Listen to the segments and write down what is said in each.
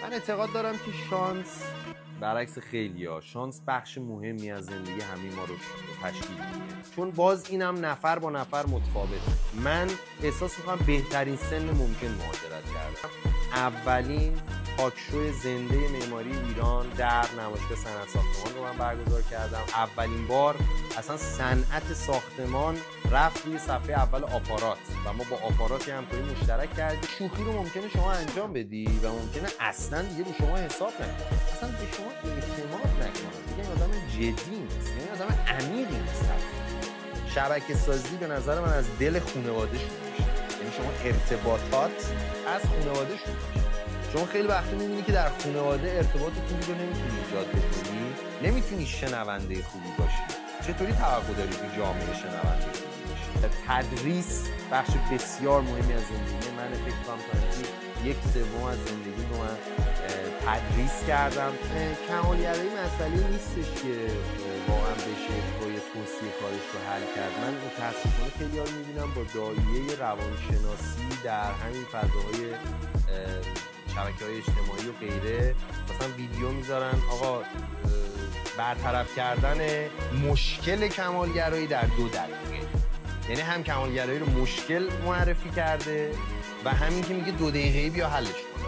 من اعتقاد دارم که شانس برعکس خیلیا، شانس بخش مهمی از زندگی همه ما رو تشکیل میده، چون باز اینم نفر با نفر متفاوته. من احساس میکنم بهترین سن ممکن مهاجرت کردم. اولین تاکشو زنده معماری ایران در نمایشگاه صنعت ساختمان رو من برگزار کردم. اولین بار اصلا صنعت ساختمان رفت روی صفحه اول آپارات و ما با آپارات همکاری مشترک کردیم. شوخی رو ممکنه شما انجام بدی و ممکنه اصلا دیگه رو شما حساب نکنه، اصلا به شما اعتماد نکنه، دیگه آدم جدی نیست، یعنی آدم عمیقی نیست. شبکه سازی به نظر من از دل خانواده شروع میشه، یعنی شما ارتباطات از خانواده شروع میشه. چون خیلی وقتی می‌بینی که در خانواده ارتباط خوبی رو نمیتونی ایجاد کنی، نمیتونی شنونده خوبی باشی، چطوری توقع داری تو جامعه شنونده خوبی باشی؟ تدریس بخش بسیار مهمی از زندگی من، فکر کنم تا یک سوم از زندگی رو من تدریس کردم. کمالگرایی مسئله نیستش که واقعا بشه روی توصیه کارش رو حل کرد. من متاسفانه خیلی ها رو میبینم با دایره روانشناسی در همین فضاهای شبکه‌های اجتماعی و غیره مثلا ویدیو میذارن آقا برطرف کردن مشکل کمالگرایی در 2 دقیقه، یعنی هم کمالگرایی رو مشکل معرفی کرده و همین که میگه 2 دقیقه‌ای بیا حلش کن.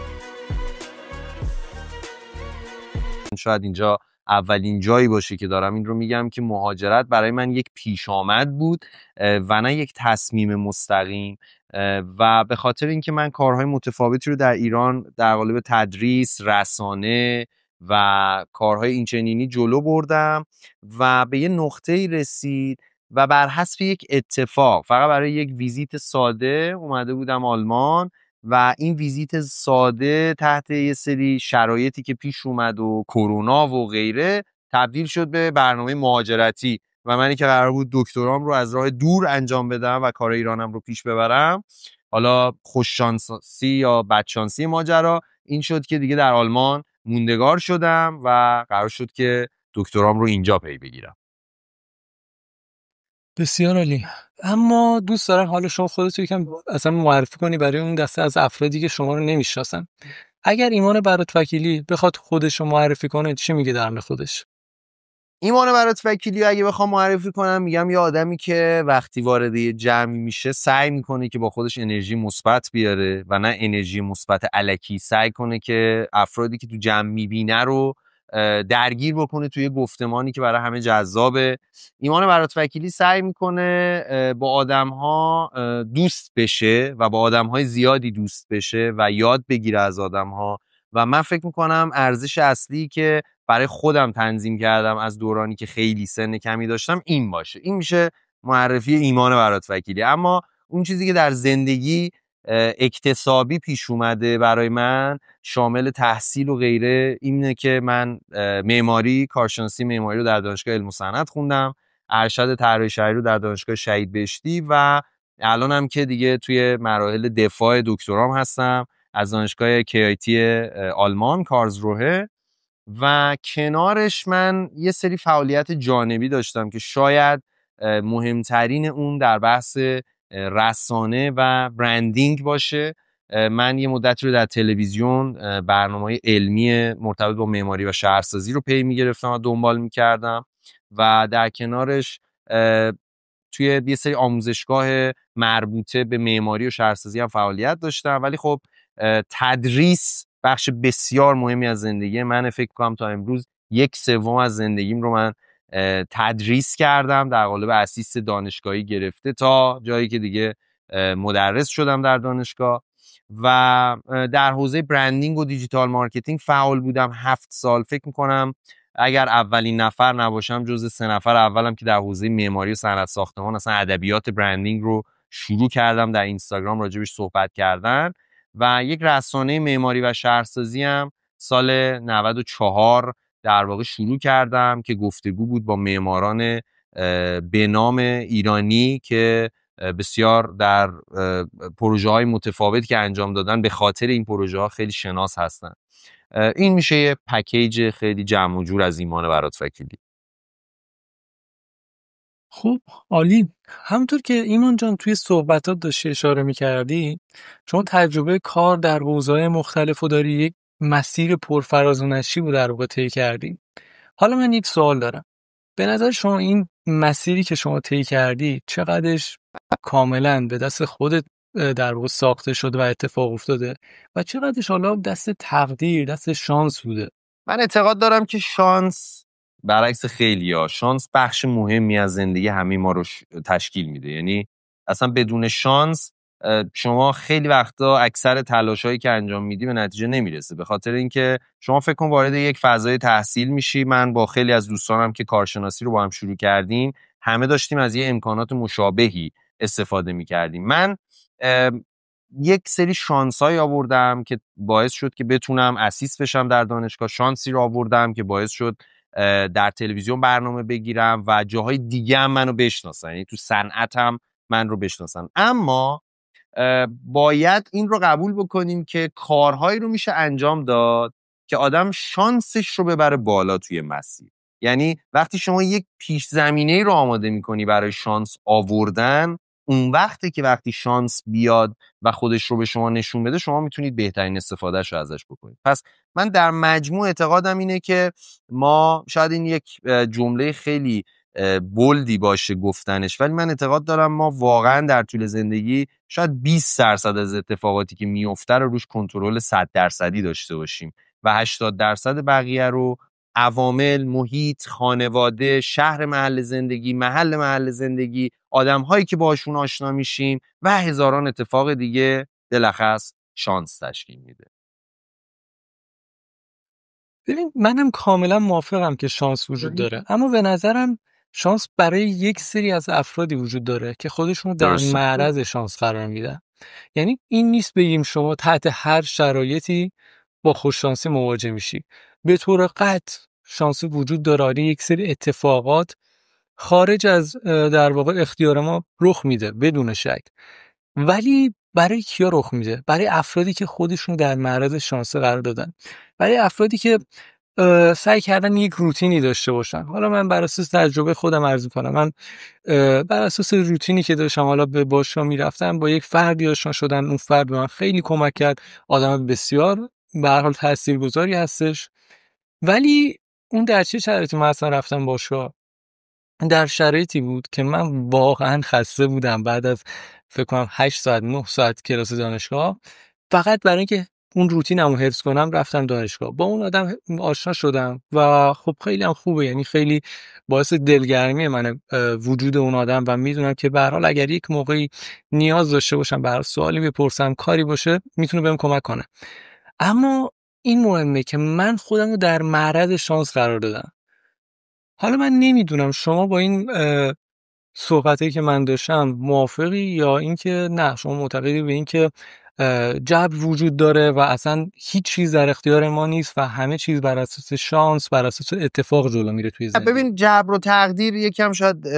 شاید اینجا اولین جایی باشه که دارم این رو میگم که مهاجرت برای من یک پیشامد بود و نه یک تصمیم مستقیم، و به خاطر اینکه من کارهای متفاوتی رو در ایران در قالب تدریس، رسانه و کارهای اینچنینی جلو بردم و به یه نقطه‌ای رسید و بر حسب یک اتفاق فقط برای یک ویزیت ساده اومده بودم آلمان و این ویزیت ساده تحت یه سری شرایطی که پیش اومد و کرونا و غیره تبدیل شد به برنامه مهاجرتی و منی که قرار بود دکترام رو از راه دور انجام بدم و کار ایرانم رو پیش ببرم، حالا خوششانسی یا بدشانسی ماجرا این شد که دیگه در آلمان موندگار شدم و قرار شد که دکترام رو اینجا پی بگیرم. بسیار عالی. اما دوست دارم حالا شما خودت یکم اصلا معرفی کنی برای اون دسته از افرادی که شما رو نمیشناسن. اگر ایمان برات وکیلی بخواد خودش رو معرفی کنه چی میگه در مورد خودش؟ ایمان برات وکیلی اگه بخوام معرفی کنم میگم یه آدمی که وقتی وارد یه جمعی میشه سعی میکنه که با خودش انرژی مثبت بیاره و نه انرژی مثبت الکی. سعی کنه که افرادی که تو جمع میبینه رو درگیر بکنه توی گفتمانی که برای همه جذابه. ایمان برات وکیلی سعی میکنه با آدم‌ها دوست بشه و با آدم‌های زیادی دوست بشه و یاد بگیره از آدم‌ها و من فکر میکنم ارزش اصلی که برای خودم تنظیم کردم از دورانی که خیلی سن کمی داشتم این باشه. این میشه معرفی ایمان برات وکیلی. اما اون چیزی که در زندگی اکتسابی پیش اومده برای من شامل تحصیل و غیره اینه که من کارشناسی معماری رو در دانشگاه علم و صنعت خوندم، ارشد طراحی شهری رو در دانشگاه شهید بهشتی و الانم که دیگه توی مراحل دفاع دکترام هستم از دانشگاه KIT آلمان کارلسروه. و کنارش من یه سری فعالیت جانبی داشتم که شاید مهمترین اون در بحث رسانه و برندینگ باشه. من یه مدت رو در تلویزیون برنامه‌های علمی مرتبط با معماری و شهرسازی رو پی می‌گرفتم و دنبال می‌کردم و در کنارش توی یه سری آموزشگاه مربوطه به معماری و شهرسازی هم فعالیت داشتم. ولی خب تدریس بخش بسیار مهمی از زندگی من، فکر کنم تا امروز 1/3 از زندگیم رو من تدریس کردم در قالب اسیست دانشگاهی گرفته تا جایی که دیگه مدرس شدم در دانشگاه و در حوزه برندینگ و دیجیتال مارکتینگ فعال بودم 7 سال. فکر میکنم اگر اولین نفر نباشم جز 3 نفر اولم که در حوزه معماری و صنعت ساختمان اصلا ادبیات برندینگ رو شروع کردم در اینستاگرام راجبش صحبت کردن و یک رسانه معماری و شهرسازی هم سال 94 در واقع شروع کردم که گفتگو بود با معماران به نام ایرانی که بسیار در پروژه های متفاوتی که انجام دادن به خاطر این پروژه ها خیلی شناس هستن. این میشه یه پکیج خیلی جمع و جور از ایمان برات وکیلی. خب عالی. همونطور که ایمان جان توی صحبتات داشتی اشاره می‌کردی، شما تجربه کار در حوزه‌های مختلفو داری. یک مسیر پرفراز و نشیب رو در واقع طی کردیم. حالا من یک سوال دارم. به نظر شما این مسیری که شما طی کردی چقدرش کاملا به دست خودت در واقع ساخته شده و اتفاق افتاده و چقدرش حالا دست تقدیر، دست شانس بوده؟ من اعتقاد دارم که شانس برعکس خیلی‌ها، شانس بخش مهمی از زندگی همه ما رو تشکیل میده. یعنی اصلا بدون شانس شما خیلی وقتا اکثر تلاشایی که انجام میدی به نتیجه نمیرسه، به خاطر اینکه شما فکر کن وارد یک فضای تحصیل میشی. من با خیلی از دوستانم که کارشناسی رو با هم شروع کردیم، همه داشتیم از یه امکانات مشابهی استفاده میکردیم. من یک سری شانسایی آوردم که باعث شد که بتونم اسیست بشم در دانشگاه، شانسی رو آوردم که باعث شد در تلویزیون برنامه بگیرم و جاهای دیگه هم منو بشناسن، یعنی تو صنعتم من رو بشناسن. اما باید این رو قبول بکنیم که کارهایی رو میشه انجام داد که آدم شانسش رو ببره بالا توی مسیر. یعنی وقتی شما یک پیش زمینه رو آماده میکنی برای شانس آوردن، اون وقتی که وقتی شانس بیاد و خودش رو به شما نشون بده، شما میتونید بهترین استفادهش رو ازش بکنید. پس من در مجموع اعتقادم اینه که ما شاید این یک جمله خیلی بولدی باشه گفتنش، ولی من اعتقاد دارم ما واقعا در طول زندگی شاید 20% از اتفاقاتی که میفته رو روش کنترل 100% داشته باشیم و 80% بقیه رو عوامل، محیط، خانواده، شهر محل زندگی، محل زندگی، آدم‌هایی که باشون آشنا میشیم و هزاران اتفاق دیگه بالاخص شانس تشکیل میده. ببین منم کاملا موافقم که شانس وجود داره، اما به نظرم شانس برای یک سری از افرادی وجود داره که خودشون در درسته. معرض شانس قرار میدن. یعنی این نیست بگیم شما تحت هر شرایطی با خوششانسی مواجه میشی. به طور قطع شانس وجود داره، یک سری اتفاقات خارج از در واقع اختیار ما رخ میده بدون شک. ولی برای کیا رخ میده؟ برای افرادی که خودشون در معرض شانس قرار دادن، برای افرادی که سعی کردن یک روتینی داشته باشن. حالا من بر اساس تجربه خودم عرض می‌کنم، من بر اساس روتینی که داشتم، حالا به باشگاه میرفتم، با یک فردی آشنا شدن. اون فرد به من خیلی کمک کرد، آدم بسیار به هر حال تاثیرگذاری هستش. ولی اون در چه شرایطی من اصلا رفتم باشگاه؟ در شرایطی بود که من واقعا خسته بودم بعد از فکر کنم 8 ساعت 9 ساعت کلاس دانشگاه. فقط برای اینکه اون روتینمو حفظ کنم رفتم دانشگاه، با اون آدم آشنا شدم و خب خیلی هم خوبه، یعنی خیلی باعث دلگرمی منه وجود اون آدم و میدونم که به هر حال اگر یک موقعی نیاز داشته باشم، به هر سوالی بپرسم، کاری باشه، میتونه بهم کمک کنه. اما این مهمه که من خودم رو در معرض شانس قرار دادم. حالا من نمیدونم شما با این صحبتی که من داشتم موافقی یا اینکه نه شما معتقدی به اینکه جبر وجود داره و اصلا هیچ چیز در اختیار ما نیست و همه چیز بر اساس شانس، بر اساس اتفاق جلو میره توی زندگی؟ ببین جبر و تقدیر یکم شاید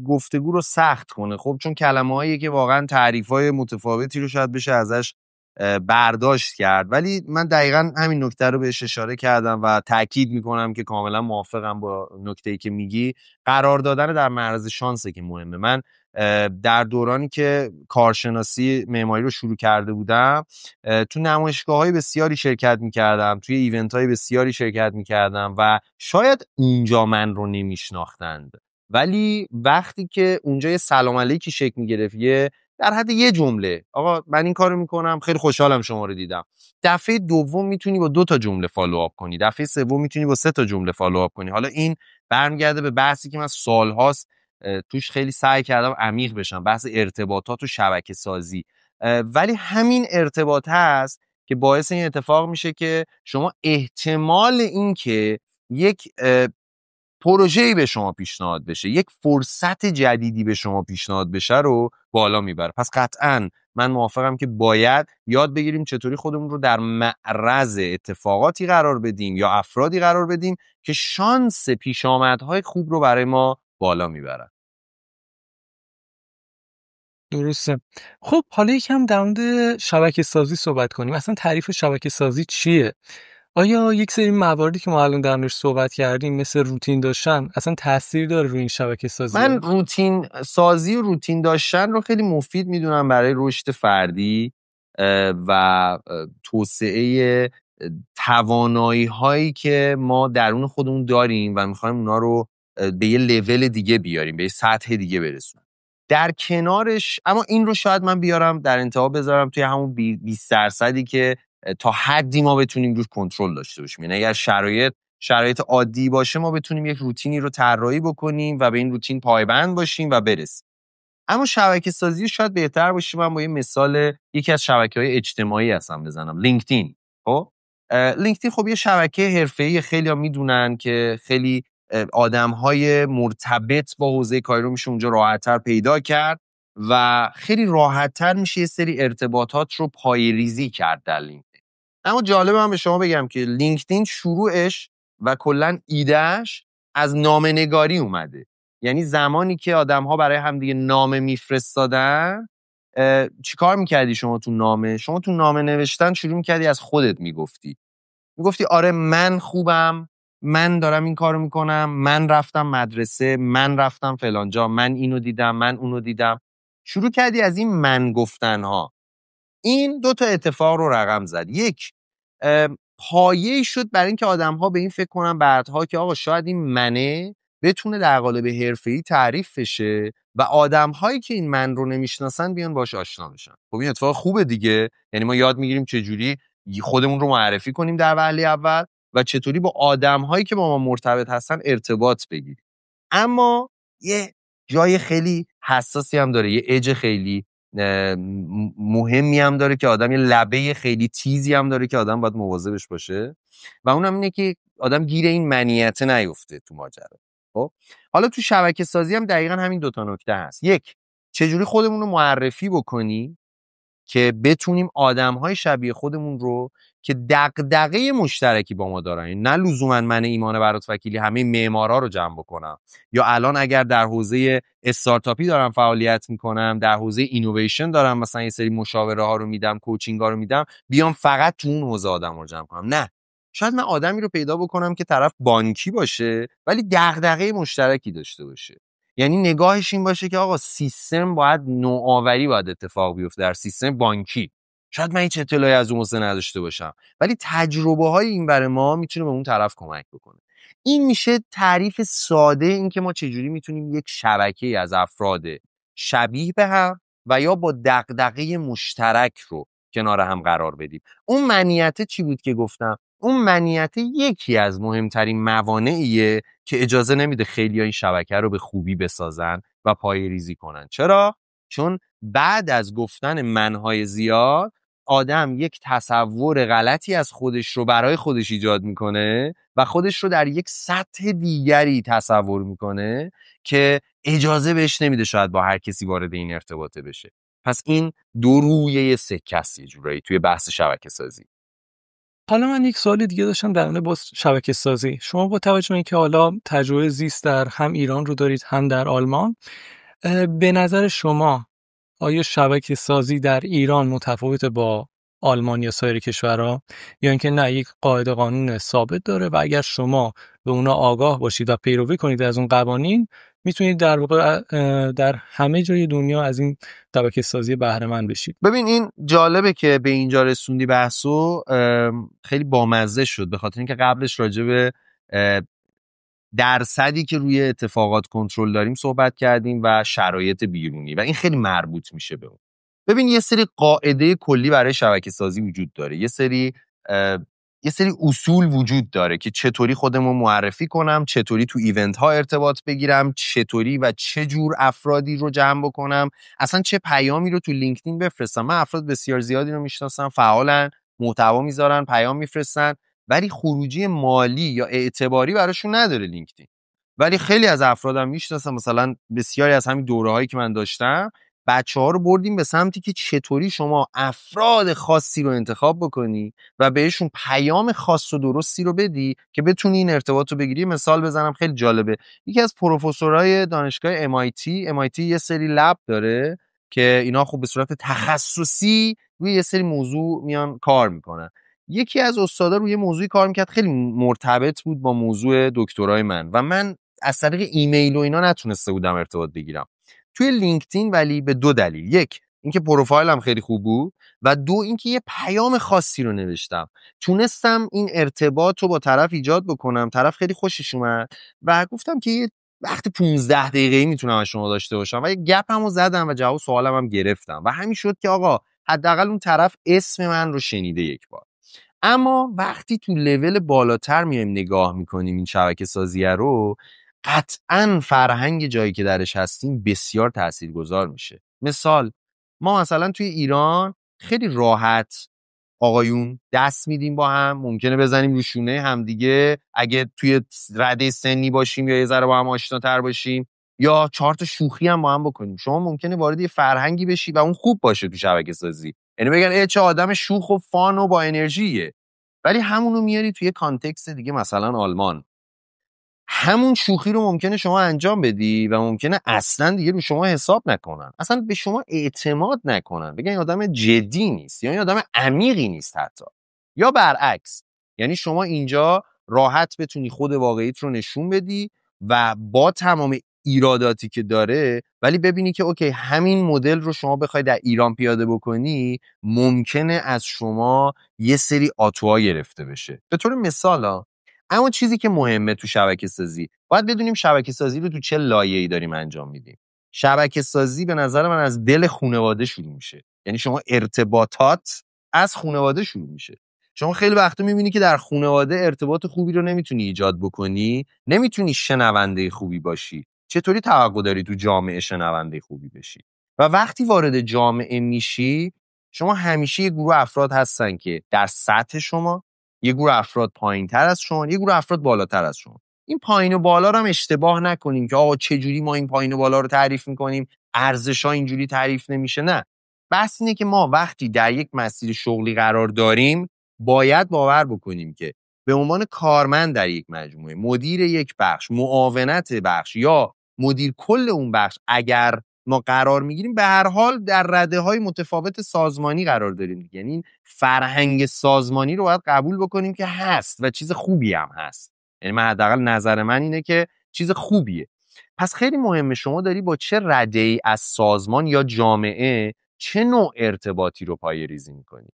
گفتگو رو سخت کنه، خب چون کلمه‌هایی که واقعا تعریف‌های متفاوتی رو شاید بشه ازش برداشت کرد، ولی من دقیقاً همین نکته رو بهش اشاره کردم و تاکید میکنم که کاملا موافقم با نکته‌ای که میگی. قرار دادن در معرض شانسه که مهمه. من در دورانی که کارشناسی معماری رو شروع کرده بودم، تو نمایشگاه‌های بسیاری شرکت می‌کردم، توی ایونت‌های بسیاری شرکت می‌کردم و شاید اونجا من رو نمی‌شناختند، ولی وقتی که اونجا یه سلام علیکی شکل می‌گرفت، در حد یه جمله، آقا من این کارو می‌کنم، خیلی خوشحالم شما رو دیدم، دفعه دوم میتونی با 2 تا جمله فالوآپ کنی، دفعه سوم میتونی با 3 تا جمله فالوآپ کنی. حالا این برمیگرده به بحثی که من سال‌هاست توش خیلی سعی کردم عمیق بشم، بحث ارتباطات و شبکه سازی. ولی همین ارتباط هست که باعث این اتفاق میشه که شما احتمال این که یک پروژه‌ای به شما پیشنهاد بشه، یک فرصت جدیدی به شما پیشنهاد بشه رو بالا میبره. پس قطعاً من موافقم که باید یاد بگیریم چطوری خودمون رو در معرض اتفاقاتی قرار بدیم یا افرادی قرار بدیم که شانس پیش آمدهای خوب رو برای ما بالا میبرن. درسته. خب حالا یکم در مورد شبکه سازی صحبت کنیم. اصلا تعریف شبکه سازی چیه؟ آیا یک سری مواردی که ما الان در موردش صحبت کردیم مثل روتین داشتن اصلا تاثیر داره روی این شبکه سازی؟ من روتین سازی و روتین داشتن رو خیلی مفید میدونم برای رشد فردی و توسعه توانایی هایی که ما درون خودمون داریم و میخوایم اونا رو به یه لول دیگه بیاریم، به یه سطح دیگه برسونیم. در کنارش اما این رو شاید من بیارم در انتها بذارم توی همون 20% که تا حدی ما بتونیم روش کنترل داشته باشیم. یعنی اگر شرایط عادی باشه ما بتونیم یک روتینی رو طراحی بکنیم و به این روتین پایبند باشیم و برسیم. اما شبکه سازی شاید بهتر باشه. من با یه مثال یکی از شبکه‌های اجتماعی هستم بزنم، لینکدین. خب لینکدین خب یه شبکه حرفه‌ای، خیلی‌ها میدونن که خیلی آدم‌های مرتبط با حوزه کاری رو میشه اونجا راحت‌تر پیدا کرد و خیلی راحت‌تر میشه یه سری ارتباطات رو پایه‌ریزی کرد در لینکدین. اما جالبه من به شما بگم که لینکدین شروعش و کلاً ایدهش از نامه‌نگاری اومده. یعنی زمانی که آدم‌ها برای همدیگه نامه میفرستادن، چیکار میکردی شما تو نامه؟ شما تو نامه نوشتن شروع میکردی از خودت میگفتی آره من خوبم، من دارم این کارو میکنم، من رفتم مدرسه، من رفتم فلان جا، من اینو دیدم، من اونو دیدم. شروع کردی از این من گفتنها. این 2 تا اتفاق رو رقم زد. یک، پایه‌ای شد برای اینکه آدم‌ها به این فکر کنن بعدها که آقا شاید این منه بتونه در قالب حرفه‌ای تعریف بشه و آدم‌هایی که این من رو نمیشناسن بیان باش آشنا بشن. خب این اتفاق خوبه دیگه. یعنی ما یاد میگیریم چجوری خودمون رو معرفی کنیم در وهله اول و چطوری با آدم‌هایی که با ما مرتبط هستن ارتباط بگیریم. اما یه جای خیلی حساسی هم داره، یه اج خیلی مهمی هم داره که آدم، یه لبه خیلی تیزی هم داره که آدم باید مواظبش باشه و اونم اینه که آدم گیر این منیت نیفته تو ماجرا. خب حالا تو شبکه سازی هم دقیقاً همین 2 تا نکته هست. یک، چجوری خودمون رو معرفی بکنی که بتونیم آدم‌های شبیه خودمون رو که دغدغه مشترکی با ما دارن، نه لزوما من ایمان برات وکیلی همه معمارا رو جمع بکنم، یا الان اگر در حوزه استارتاپی دارم فعالیت میکنم، در حوزه اینویشن دارم مثلا یه سری مشاوره ها رو میدم، کوچینگ ها رو میدم، بیام فقط تو اون حوزه آدم رو جمع کنم. نه، شاید من آدمی رو پیدا بکنم که طرف بانکی باشه ولی دغدغه مشترکی داشته باشه. یعنی نگاهش این باشه که آقا سیستم باید نوآوری باید اتفاق بیفته در سیستم بانکی. شاید من هیچ اطلاعی از اون حوزه نداشته باشم ولی تجربه های این برای ما میتونه به اون طرف کمک بکنه. این میشه تعریف ساده این که ما چجوری میتونیم یک شبکه از افراد شبیه به هم و یا با دغدغه مشترک رو کنار هم قرار بدیم. اون منیت چی بود که گفتم؟ اون منیت یکی از مهمترین موانعیه که اجازه نمیده خیلی این شبکه رو به خوبی بسازن و پایه‌ریزی کنن. چرا؟ چون بعد از گفتن منهای زیاد آدم یک تصور غلطی از خودش رو برای خودش ایجاد میکنه و خودش رو در یک سطح دیگری تصور میکنه که اجازه بهش نمیده شاید با هر کسی وارد این ارتباطه بشه. پس این 2 رویه سکه است یه جورایی توی بحث شبکه سازی. حالا من یک سوال دیگه داشتم در مورد شبکه سازی. شما با توجه به اینکه حالا تجربه زیست در هم ایران رو دارید هم در آلمان، به نظر شما آیا شبکه سازی در ایران متفاوت با آلمان یا سایر کشورها، یا اینکه نه یک قاعده قانون ثابت داره و اگر شما به اونا آگاه باشید و پیروی کنید از اون قوانین میتونید در واقع در همه جای دنیا از این شبکه سازی بهره مند بشید؟ ببین این جالبه که به اینجا رسوندی بحثو، خیلی بامزه شد به خاطر اینکه قبلش راجع به درصدی که روی اتفاقات کنترل داریم صحبت کردیم و شرایط بیرونی و این خیلی مربوط میشه به اون. ببین یه سری قاعده کلی برای شبکه سازی وجود داره، یه سری اصول وجود داره که چطوری خودمو معرفی کنم، چطوری تو ایونت ها ارتباط بگیرم، چطوری و چه جور افرادی رو جمع بکنم، اصلا چه پیامی رو تو لینکدین بفرستم. من افراد بسیار زیادی رو میشناسم، فعالن، محتوا میذارن، پیام میفرستن، ولی خروجی مالی یا اعتباری براشون نداره لینکدین. ولی خیلی از افرادم میشناسم، مثلا بسیاری از همین دوره‌هایی که من داشتم بچه‌ها رو بردیم به سمتی که چطوری شما افراد خاصی رو انتخاب بکنی و بهشون پیام خاص و درستی رو بدی که بتونی این ارتباط رو بگیری. مثال بزنم خیلی جالبه، یکی از پروفسورهای دانشگاه MIT یه سری لب داره که اینا خب به صورت تخصصی روی یه سری موضوع میان کار میکنن. یکی از استادا روی موضوعی کار میکرد خیلی مرتبط بود با موضوع دکترای من و من از طریق ایمیل و اینا نتونسته بودم ارتباط بگیرم. توی لینکدین ولی به 2 دلیل. یک، اینکه پروفایلم خیلی خوب بود و دو اینکه یه پیام خاصی رو نوشتم. تونستم این ارتباط رو با طرف ایجاد بکنم، طرف خیلی خوشش اومد و گفتم که یه وقت 15 دقیقه‌ای میتونم از شما داشته باشم و یه گپمو زدم و جواب سوالم هم گرفتم و همین شد که آقا حداقل اون طرف اسم من رو شنیده یک بار. اما وقتی تو لول بالاتر میایم نگاه میکنیم این شبکه سازیه رو، قطعاً فرهنگ جایی که درش هستیم بسیار تاثیرگذار میشه. مثال ما مثلا توی ایران خیلی راحت آقایون دست میدیم با هم، ممکنه بزنیم رو شونه همدیگه اگه توی رده سنی باشیم یا یه ذره با هم آشناتر باشیم، یا 4 تا شوخی هم با هم بکنیم. شما ممکنه وارد یه فرهنگی بشی و اون خوب باشه تو شبکه سازی، یعنی بگن چه آدم شوخ و فان و با انرژیه، ولی همونو میاری توی کانتکست دیگه، مثلا آلمان، همون شوخی رو ممکنه شما انجام بدی و ممکنه اصلا دیگه رو شما حساب نکنن، اصلا به شما اعتماد نکنن، بگن این آدم جدی نیست یا این آدم عمیقی نیست حتی. یا برعکس، یعنی شما اینجا راحت بتونی خود واقعیت رو نشون بدی و با تمام ایراداتی که داره، ولی ببینی که اوکی همین مدل رو شما بخوای در ایران پیاده بکنی ممکنه از شما یه سری آتوها گرفته بشه. به طور مثال اما چیزی که مهمه تو شبکه سازی، باید بدونیم شبکه سازی رو تو چه لایه‌ای داریم انجام میدیم. شبکه سازی به نظر من از دل خانواده شروع میشه، یعنی شما ارتباطات از خانواده شروع میشه. شما خیلی وقتا میبینی که در خانواده ارتباط خوبی رو نمیتونی ایجاد بکنی، نمیتونی شنونده خوبی باشی، چطوری توقع داری تو جامعه شنونده خوبی بشی؟ و وقتی وارد جامعه میشی، شما همیشه یه گروه افراد هستن که در سطح شما، یه گروه افراد پایین‌تر از شما، یه گروه افراد بالاتر از شما. این پایین و بالا رو هم اشتباه نکنیم که آقا چه جوری ما این پایین و بالا رو تعریف می‌کنیم، ارزش‌ها اینجوری تعریف نمیشه. نه، بحث اینه که ما وقتی در یک مسیر شغلی قرار داریم باید باور بکنیم که به عنوان کارمند در یک مجموعه، مدیر یک بخش، معاونت بخش یا مدیر کل اون بخش، اگر ما قرار میگیریم به هر حال در رده‌های متفاوت سازمانی قرار داریم. یعنی این فرهنگ سازمانی رو باید قبول بکنیم که هست و چیز خوبی هم هست. یعنی من حداقل نظر من اینه که چیز خوبیه. پس خیلی مهمه شما داری با چه رده‌ای از سازمان یا جامعه چه نوع ارتباطی رو پایه‌ریزی می‌کنی.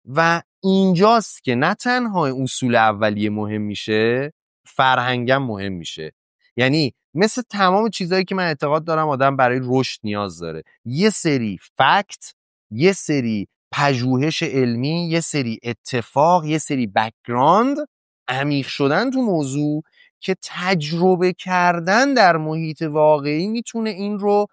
و اینجاست که نه تنها اصول اولیه مهم میشه، فرهنگم مهم میشه. یعنی مثل تمام چیزهایی که من اعتقاد دارم آدم برای رشد نیاز داره، یه سری فکت، یه سری پژوهش علمی، یه سری اتفاق، یه سری بک‌گراند، عمیق شدن تو موضوع که تجربه کردن در محیط واقعی میتونه این رو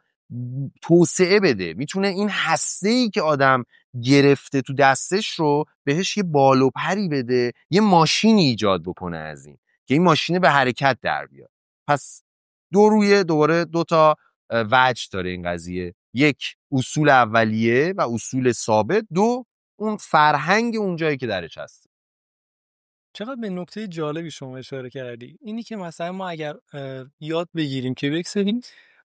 توسعه بده، میتونه این هسته‌ای که آدم گرفته تو دستش رو بهش یه بال و پری بده، یه ماشینی ایجاد بکنه از این که این ماشینه به حرکت در بیاد. پس دوباره دو تا وجه داره این قضیه، یک اصول اولیه و اصول ثابت، دو اون فرهنگ اون جایی که درش هست. چقدر به نکته جالبی شما اشاره کردی، اینی که مثلا ما اگر یاد بگیریم که بکسریم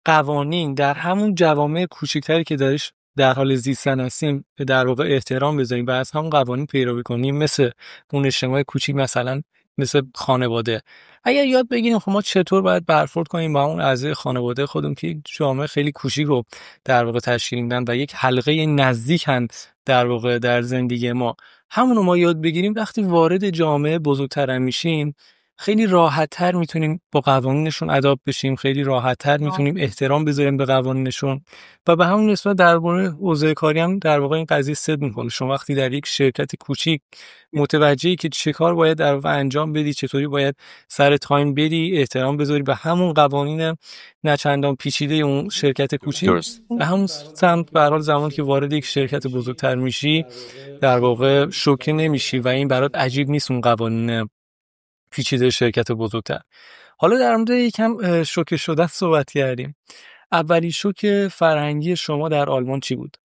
قوانین در همون جوامع کوچکتری که درش در حال زیستن هستیم در واقع احترام بذاریم و از همون قوانین پیروی کنیم، مثل اون اجتماع کوچیک، مثلا مثل خانواده. اگر یاد بگیریم خب ما چطور باید برخورد کنیم با اون اعضای خانواده خودمون که جامعه خیلی کوچیک رو در واقع تشکیل میدن و یک حلقه نزدیکن در واقع در زندگی ما، همونو ما یاد بگیریم، وقتی وارد جامعه بزرگتر میشیم خیلی راحت‌تر میتونیم با قوانینشون اداپت بشیم، خیلی راحت‌تر میتونیم احترام بذاریم به قوانینشون و به همون نسبت درباره حوزه کاری هم در واقع این قضیه صدق میکنه. شما وقتی در یک شرکت کوچیک متوجهی که چه کار باید در واقع انجام بدی، چطوری باید سر تایم بری، احترام بذاری به همون قوانین نچندان پیچیده اون شرکت کوچیک، به همون سمت به هر حال زمانی که وارد یک شرکت بزرگتر میشی در واقع شوکه نمیشی و این برات عجیب نیست اون قوانین پیچیده شرکت بزرگتر. حالا در مورد یکم شوکه شدن صحبت کردیم. اولی شوک فرهنگی شما در آلمان چی بود؟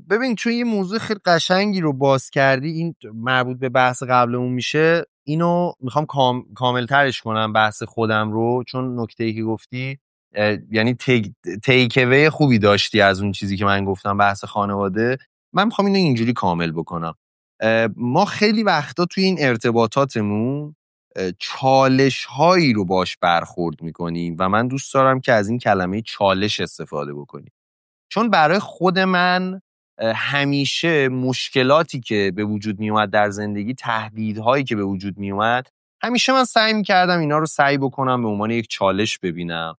ببین چون یه موضوع خیلی قشنگی رو باز کردی، این مربوط به بحث قبلمون میشه، اینو میخوام کاملترش کنم بحث خودم رو، چون نکته‌ای که گفتی یعنی تیکوی خوبی داشتی از اون چیزی که من گفتم بحث خانواده. من میخوام اینو اینجوری کامل بکنم. ما خیلی وقتا توی این ارتباطاتمون چالش هایی رو باش برخورد میکنیم و من دوست دارم که از این کلمه چالش استفاده بکنیم. چون برای خود من همیشه مشکلاتی که به وجود می اومد در زندگی، تهدیدهایی که به وجود می اومد، همیشه من سعی می کردم اینا رو سعی بکنم به عنوان یک چالش ببینم،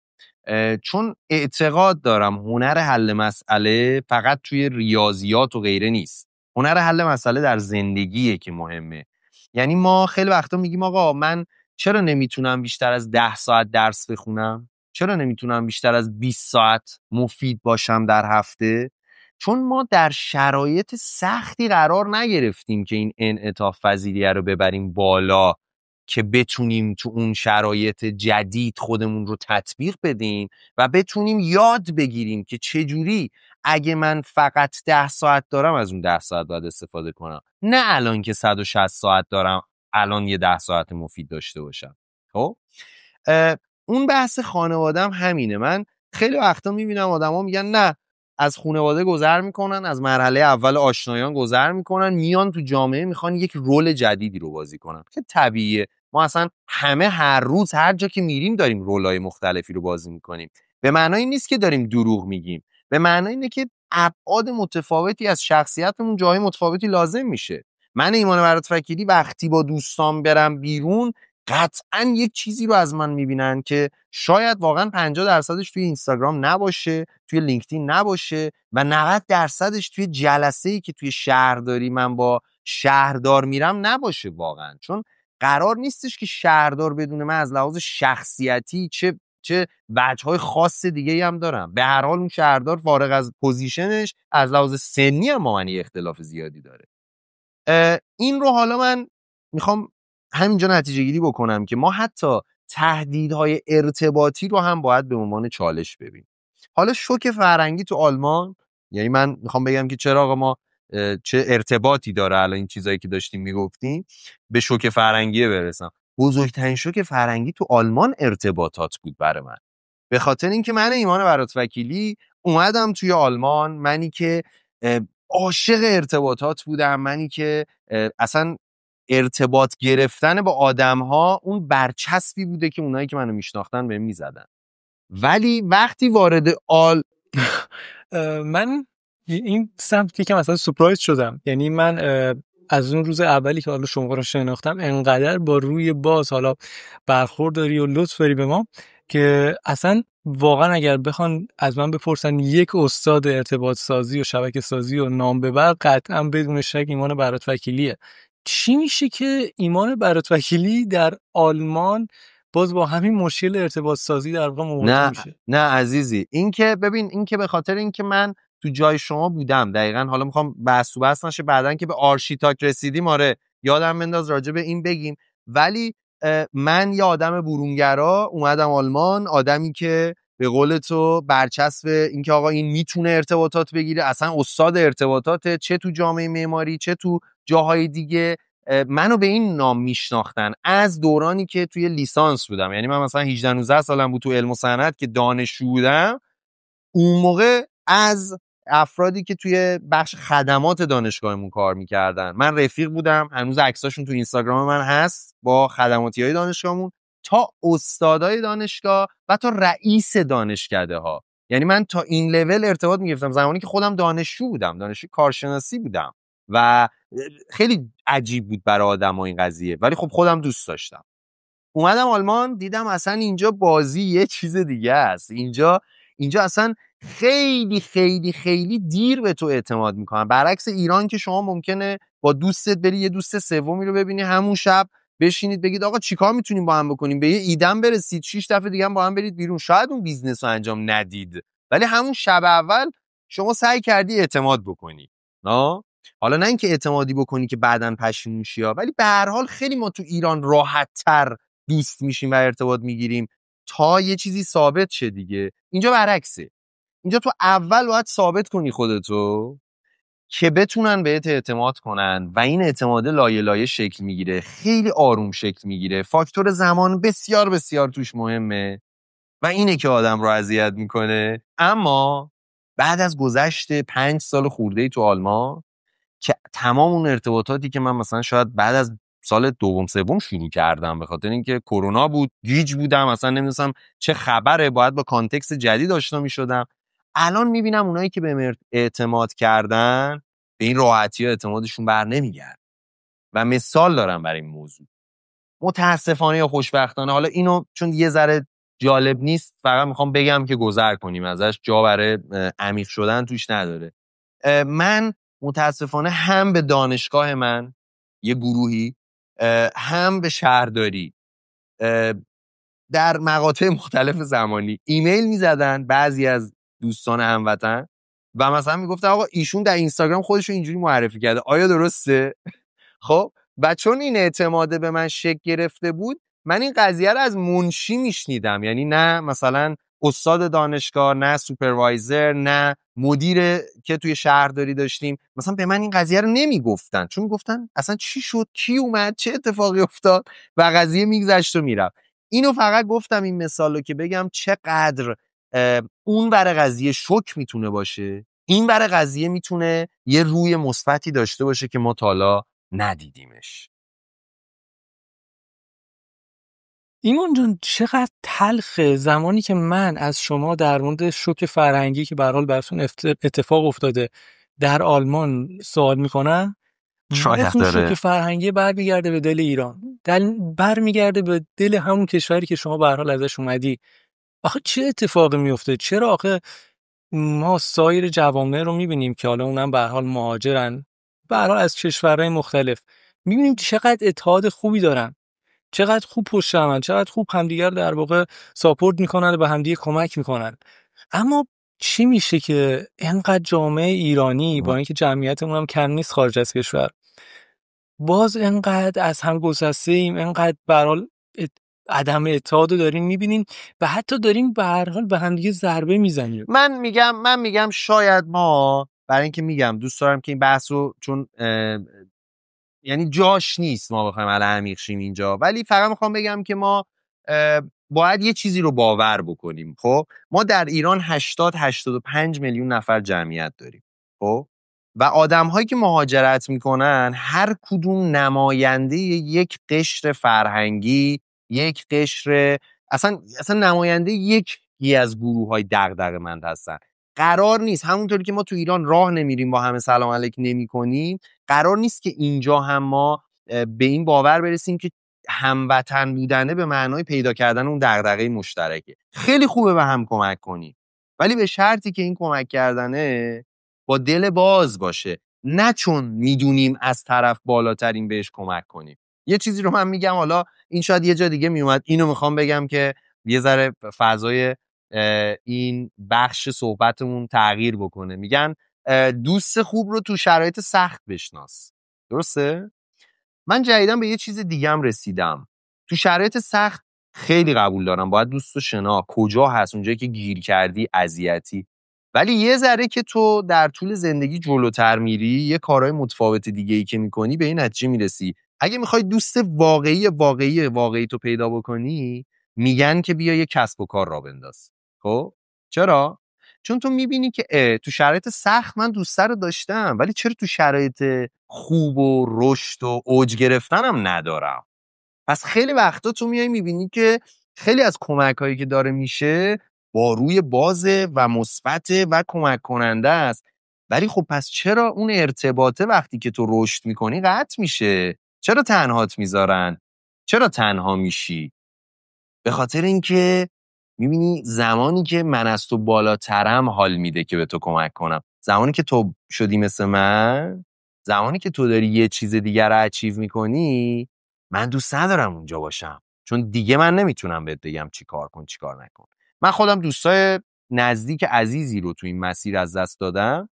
چون اعتقاد دارم هنر حل مسئله فقط توی ریاضیات و غیره نیست. هنر حل مسئله در زندگیه که مهمه. یعنی ما خیلی وقتا میگیم آقا من چرا نمیتونم بیشتر از 10 ساعت درس بخونم؟ چرا نمیتونم بیشتر از 20 ساعت مفید باشم در هفته؟ چون ما در شرایط سختی قرار نگرفتیم که این انعطاف پذیریه رو ببریم بالا، که بتونیم تو اون شرایط جدید خودمون رو تطبیق بدیم و بتونیم یاد بگیریم که چجوری اگه من فقط 10 ساعت دارم از اون 10 ساعت باید استفاده کنم، نه الان که 160 ساعت دارم الان یه 10 ساعت مفید داشته باشم. خب اون بحث خانوادم همینه. من خیلی وقتا میبینم آدما میگن نه، از خانواده گذر میکنن، از مرحله اول آشنایان گذر میکنن، میان تو جامعه میخوان یک رول جدیدی رو بازی کنن که طبیعیه. ما اصلا همه هر روز هر جا که میریم داریم رولای مختلفی رو بازی میکنیم. به معنای این نیست که داریم دروغ میگیم، به معنای اینه که ابعاد متفاوتی از شخصیتمون جای متفاوتی لازم میشه. من ایمان برات وکیلی وقتی با دوستان برم بیرون، قطعا یک چیزی رو از من میبینن که شاید واقعا 50% توی اینستاگرام نباشه، توی لینکدین نباشه و 90% توی جلسه‌ای که توی شهرداری من با شهردار میرم نباشه واقعا. چون قرار نیستش که شهردار بدون من از لحاظ شخصیتی چه وجه‌های خاص دیگه‌ای هم دارم. به هر حال اون شهردار فارغ از پوزیشنش از لحاظ سنی هم با من اختلاف زیادی داره. این رو حالا من میخوام همینجا نتیجه گیری بکنم که ما حتی تهدیدهای ارتباطی رو هم باید به عنوان چالش ببینیم. حالا شوک فرهنگی تو آلمان، یعنی من میخوام بگم که چرا آقا ما چه ارتباطی داره الان این چیزایی که داشتیم میگفتیم به شوک فرهنگی برسم. بزرگترین شوک فرهنگی تو آلمان ارتباطات بود برای من، به خاطر اینکه من ایمان برات وکیلی اومدم توی آلمان، منی که عاشق ارتباطات بودم، منی که اصلا ارتباط گرفتن با آدم‌ها اون برچسبی بوده که اونایی که منو میشناختن بهم میزدن. ولی وقتی وارد من این سمت که مثلا سورپرایز شدم. یعنی من از اون روز اولی که حالا شما رو شناختم انقدر با روی باز حالا برخورد داری و لطف داری به ما که اصلا واقعا اگر بخوان از من بپرسن یک استاد ارتباط سازی و شبکه سازی و نام ببر، قطعا بدون شک ایمان برات وکیلیه. چی میشه که ایمان برات وکیلی در آلمان باز با همین مشکل ارتباط سازی در واقع مواجه میشه؟ نه عزیزی، این که ببین، این که به خاطر اینکه من تو جای شما بودم دقیقاً. حالا میخوام بحث نشه بعدن که به آرشیتاک رسیدیم، آره یادم بنداز راجع به این بگیم. ولی من یه آدم برونگرا اومدم آلمان، آدمی که به قول تو برچسب این که آقا این میتونه ارتباطات بگیره، اصلا استاد ارتباطاته، چه تو جامعه معماری چه تو جاهای دیگه. منو به این نام میشناختن از دورانی که توی لیسانس بودم. یعنی من مثلا 18 19 سالم بود تو علم و صنعت که دانشجو بودم. اون موقع از افرادی که توی بخش خدمات دانشگاهمون کار میکردن من رفیق بودم، هنوز عکساشون تو اینستاگرام من هست، با خدماتیای دانشگاهمون تا استادای دانشگاه و تا رئیس دانشکده ها. یعنی من تا این لول ارتباط میگرفتم زمانی که خودم دانشجو بودم، دانشجو کارشناسی بودم و خیلی عجیب بود برای آدم‌ها این قضیه، ولی خب خودم دوست داشتم. اومدم آلمان، دیدم اصلا اینجا بازی یه چیز دیگه است. اینجا اصلا خیلی خیلی خیلی دیر به تو اعتماد میکنن، برعکس ایران که شما ممکنه با دوستت بری یه دوست سومی رو ببینی همون شب بشینید بگید آقا چیکار میتونیم با هم بکنیم، به یه ایدم برسید 6 دفعه دیگه هم با هم برید بیرون، شاید اون بیزنس رو انجام ندید ولی همون شب اول شما سعی کردی اعتماد بکنی. نه حالا نه اینکه اعتمادی بکنی که بعداً پشیمون شی، ولی به هر حال خیلی ما تو ایران راحت‌تر دوست میشیم و ارتباط میگیریم تا یه چیزی ثابت شه دیگه. اینجا برعکسه. اینجا تو اول باید ثابت کنی خودتو که بتونن بهت اعتماد کنن و این اعتماد لایه لایه شکل میگیره، خیلی آروم شکل میگیره. فاکتور زمان بسیار بسیار توش مهمه و اینه که آدم رو اذیت میکنه. اما بعد از گذشت 5 سال خورده‌ای تو آلمان که تمام اون ارتباطاتی که من مثلا شاید بعد از سال دوم سوم شروع کردم، به خاطر اینکه کرونا بود، گیج بودم، اصلا نمیدونستم چه خبره، باید با کانتکست جدید آشنا میشدم. الان میبینم اونایی که به اعتماد کردن به این راحتی ها اعتمادشون بر نمیگرد و مثال دارم برای این موضوع. متاسفانه یا خوشبختانه، حالا اینو چون یه ذره جالب نیست فقط میخوام بگم که گذر کنیم ازش، جا برای عمیق شدن توش نداره. من متاسفانه هم به دانشگاه من یه گروهی، هم به شهرداری در مقاطع مختلف زمانی ایمیل میزدن بعضی از دوستان هموطن و مثلا میگفتن آقا ایشون در اینستاگرام خودشو اینجوری معرفی کرده، آیا درسته؟ خب و چون این اعتماده به من شکل گرفته بود، من این قضیه رو از منشی میشنیدم، یعنی نه مثلا استاد دانشگاه، نه سوپروایزر، نه مدیر که توی شهرداری داشتیم، مثلا به من این قضیه رو نمیگفتن، چون میگفتن اصلا چی شد، کی اومد، چه اتفاقی افتاد و قضیه میگذشت و میرفت. اینو فقط گفتم این مثال رو که بگم چقدر اون برای قضیه شوک میتونه باشه، این برای قضیه میتونه یه روی مثبتی داشته باشه که ما تا حالا ندیدیمش. ایمان جون چقدر تلخه زمانی که من از شما در مورد شوک فرهنگی که به هر حال براتون اتفاق افتاده در آلمان سوال میکنم، شاید اون شوک داره. فرهنگی برمیگرده به دل ایران، برمیگرده به دل همون کشوری که شما به هر حال ازش اومدی. آخه چه اتفاقی میفته؟ چرا آخه ما سایر جوامع رو میبینیم که حالا اونم به هر حال مهاجرن، به هر حال از کشورهای مختلف، میبینیم چقدر اتحاد خوبی دارن، چقدر خوب پشت همن، چقدر خوب همدیگر در واقع ساپورت میکنن و به همدیگه کمک میکنن. اما چی میشه که اینقدر جامعه ایرانی با اینکه جمعیتمون هم کم نیست خارج از کشور، باز اینقدر از هم گسسته ایم، اینقدر به هر حال عدم اتحاد رو داریم میبینیم و حتی داریم به هر حال به همدیگه ضربه میزنیم. من میگم شاید ما، برای اینکه میگم دوست دارم که این بحث رو، چون یعنی جاش نیست ما بخوایم الان عمیق شیم اینجا، ولی فقط میخوام بگم که ما باید یه چیزی رو باور بکنیم. خب ما در ایران 85 میلیون نفر جمعیت داریم، خب و آدم‌هایی که مهاجرت میکنن هر کدوم نماینده یک قشر فرهنگی، یک قشر، اصلا نماینده یکی از گروه‌های دغدغه‌مند هستن. قرار نیست همونطوری که ما تو ایران راه نمیریم با همه سلام علیک نمی‌کنیم، قرار نیست که اینجا هم ما به این باور برسیم که هموطن بودنه به معنای پیدا کردن اون دغدغه مشترکه. خیلی خوبه به هم کمک کنیم، ولی به شرطی که این کمک کردنه با دل باز باشه، نه چون میدونیم از طرف بالاترین بهش کمک کنیم. یه چیزی رو من میگم، حالا این شاید یه جا دیگه میومد، اینو میخوام بگم که یه ذره فضای این بخش صحبتمون تغییر بکنه. میگن دوست خوب رو تو شرایط سخت بشناس. درسته؟ من جدیداً به یه چیز دیگم رسیدم. تو شرایط سخت خیلی قبول دارم باید دوست رو شنا، کجا هست، اونجایی که گیر کردی، اذیتی، ولی یه ذره که تو در طول زندگی جلوتر میری، یه کارهای متفاوت دیگه‌ای که میکنی، به این نتیجه میرسی اگه میخوای دوست واقعی تو پیدا بکنی، میگن که بیا یه کسب و کار را بنداز. خب چرا؟ چون تو میبینی که تو شرایط سخت من دوست رو داشتم، ولی چرا تو شرایط خوب و رشد و اوج گرفتنم ندارم؟ پس خیلی وقتا تو میای میبینی که خیلی از کمک هایی که داره میشه با روی بازه و مثبته و کمک کننده است، ولی خب پس چرا اون ارتباطه وقتی که تو رشد میکنی قطع میشه؟ چرا تنهات میذارن؟ چرا تنها میشی؟ به خاطر اینکه میبینی زمانی که من از تو بالاترم حال میده که به تو کمک کنم. زمانی که تو شدی مثل من، زمانی که تو داری یه چیز دیگر رو اچیو میکنی، من دوست ندارم اونجا باشم، چون دیگه من نمیتونم بهت بگم چی کار کن چی کار نکن. من خودم دوستای نزدیک عزیزی رو تو این مسیر از دست دادم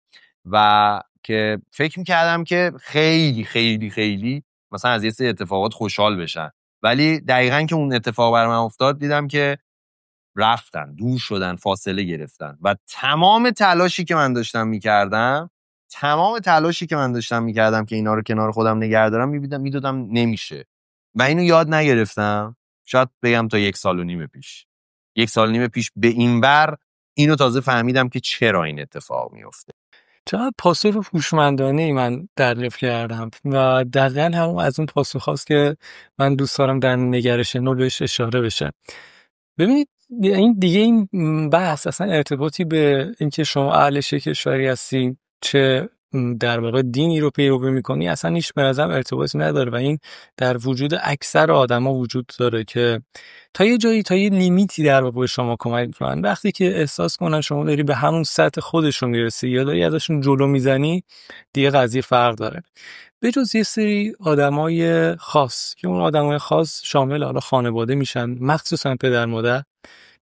و که فکر میکردم که خیلی خیلی خیلی مثلا از یه سری اتفاقات خوشحال بشن، ولی دقیقاً که اون اتفاق برای من افتاد دیدم که رفتن، دور شدن، فاصله گرفتن و تمام تلاشی که من داشتم میکردم که اینا رو کنار خودم نگه دارم، میدادم نمیشه و اینو یاد نگرفتم. شاید بگم تا 1.5 سال پیش، 1.5 سال پیش به این بر اینو تازه فهمیدم که چرا این اتفاق میفته. چقدر پاسخ هوشمندانه ای من دریافت کردم و دقیقاً همون از اون پاسخ هاست که من دوست دارم در نگرش نو بهش اشاره بشه. ببینید این بحث اصلا ارتباطی به اینکه شما اهل چه کشوری هستی، چه در واقع دینی رو پیروی میکنی، اصلا هیچ به نظرم ارتباطی نداره و این در وجود اکثر آدما وجود داره که تا یه جایی، تا یه لیمیتی در واقع به شما کمک میکنن. وقتی که احساس کنن شما داری به همون سطح خودشون میرسی یا داری ازشون جلو میزنی، دیگه قضیه فرق داره. به جز یه سری آدمای خاص که اون آدمای خاص شامل حالا خانواده میشن، مخصوصا پدر مادر،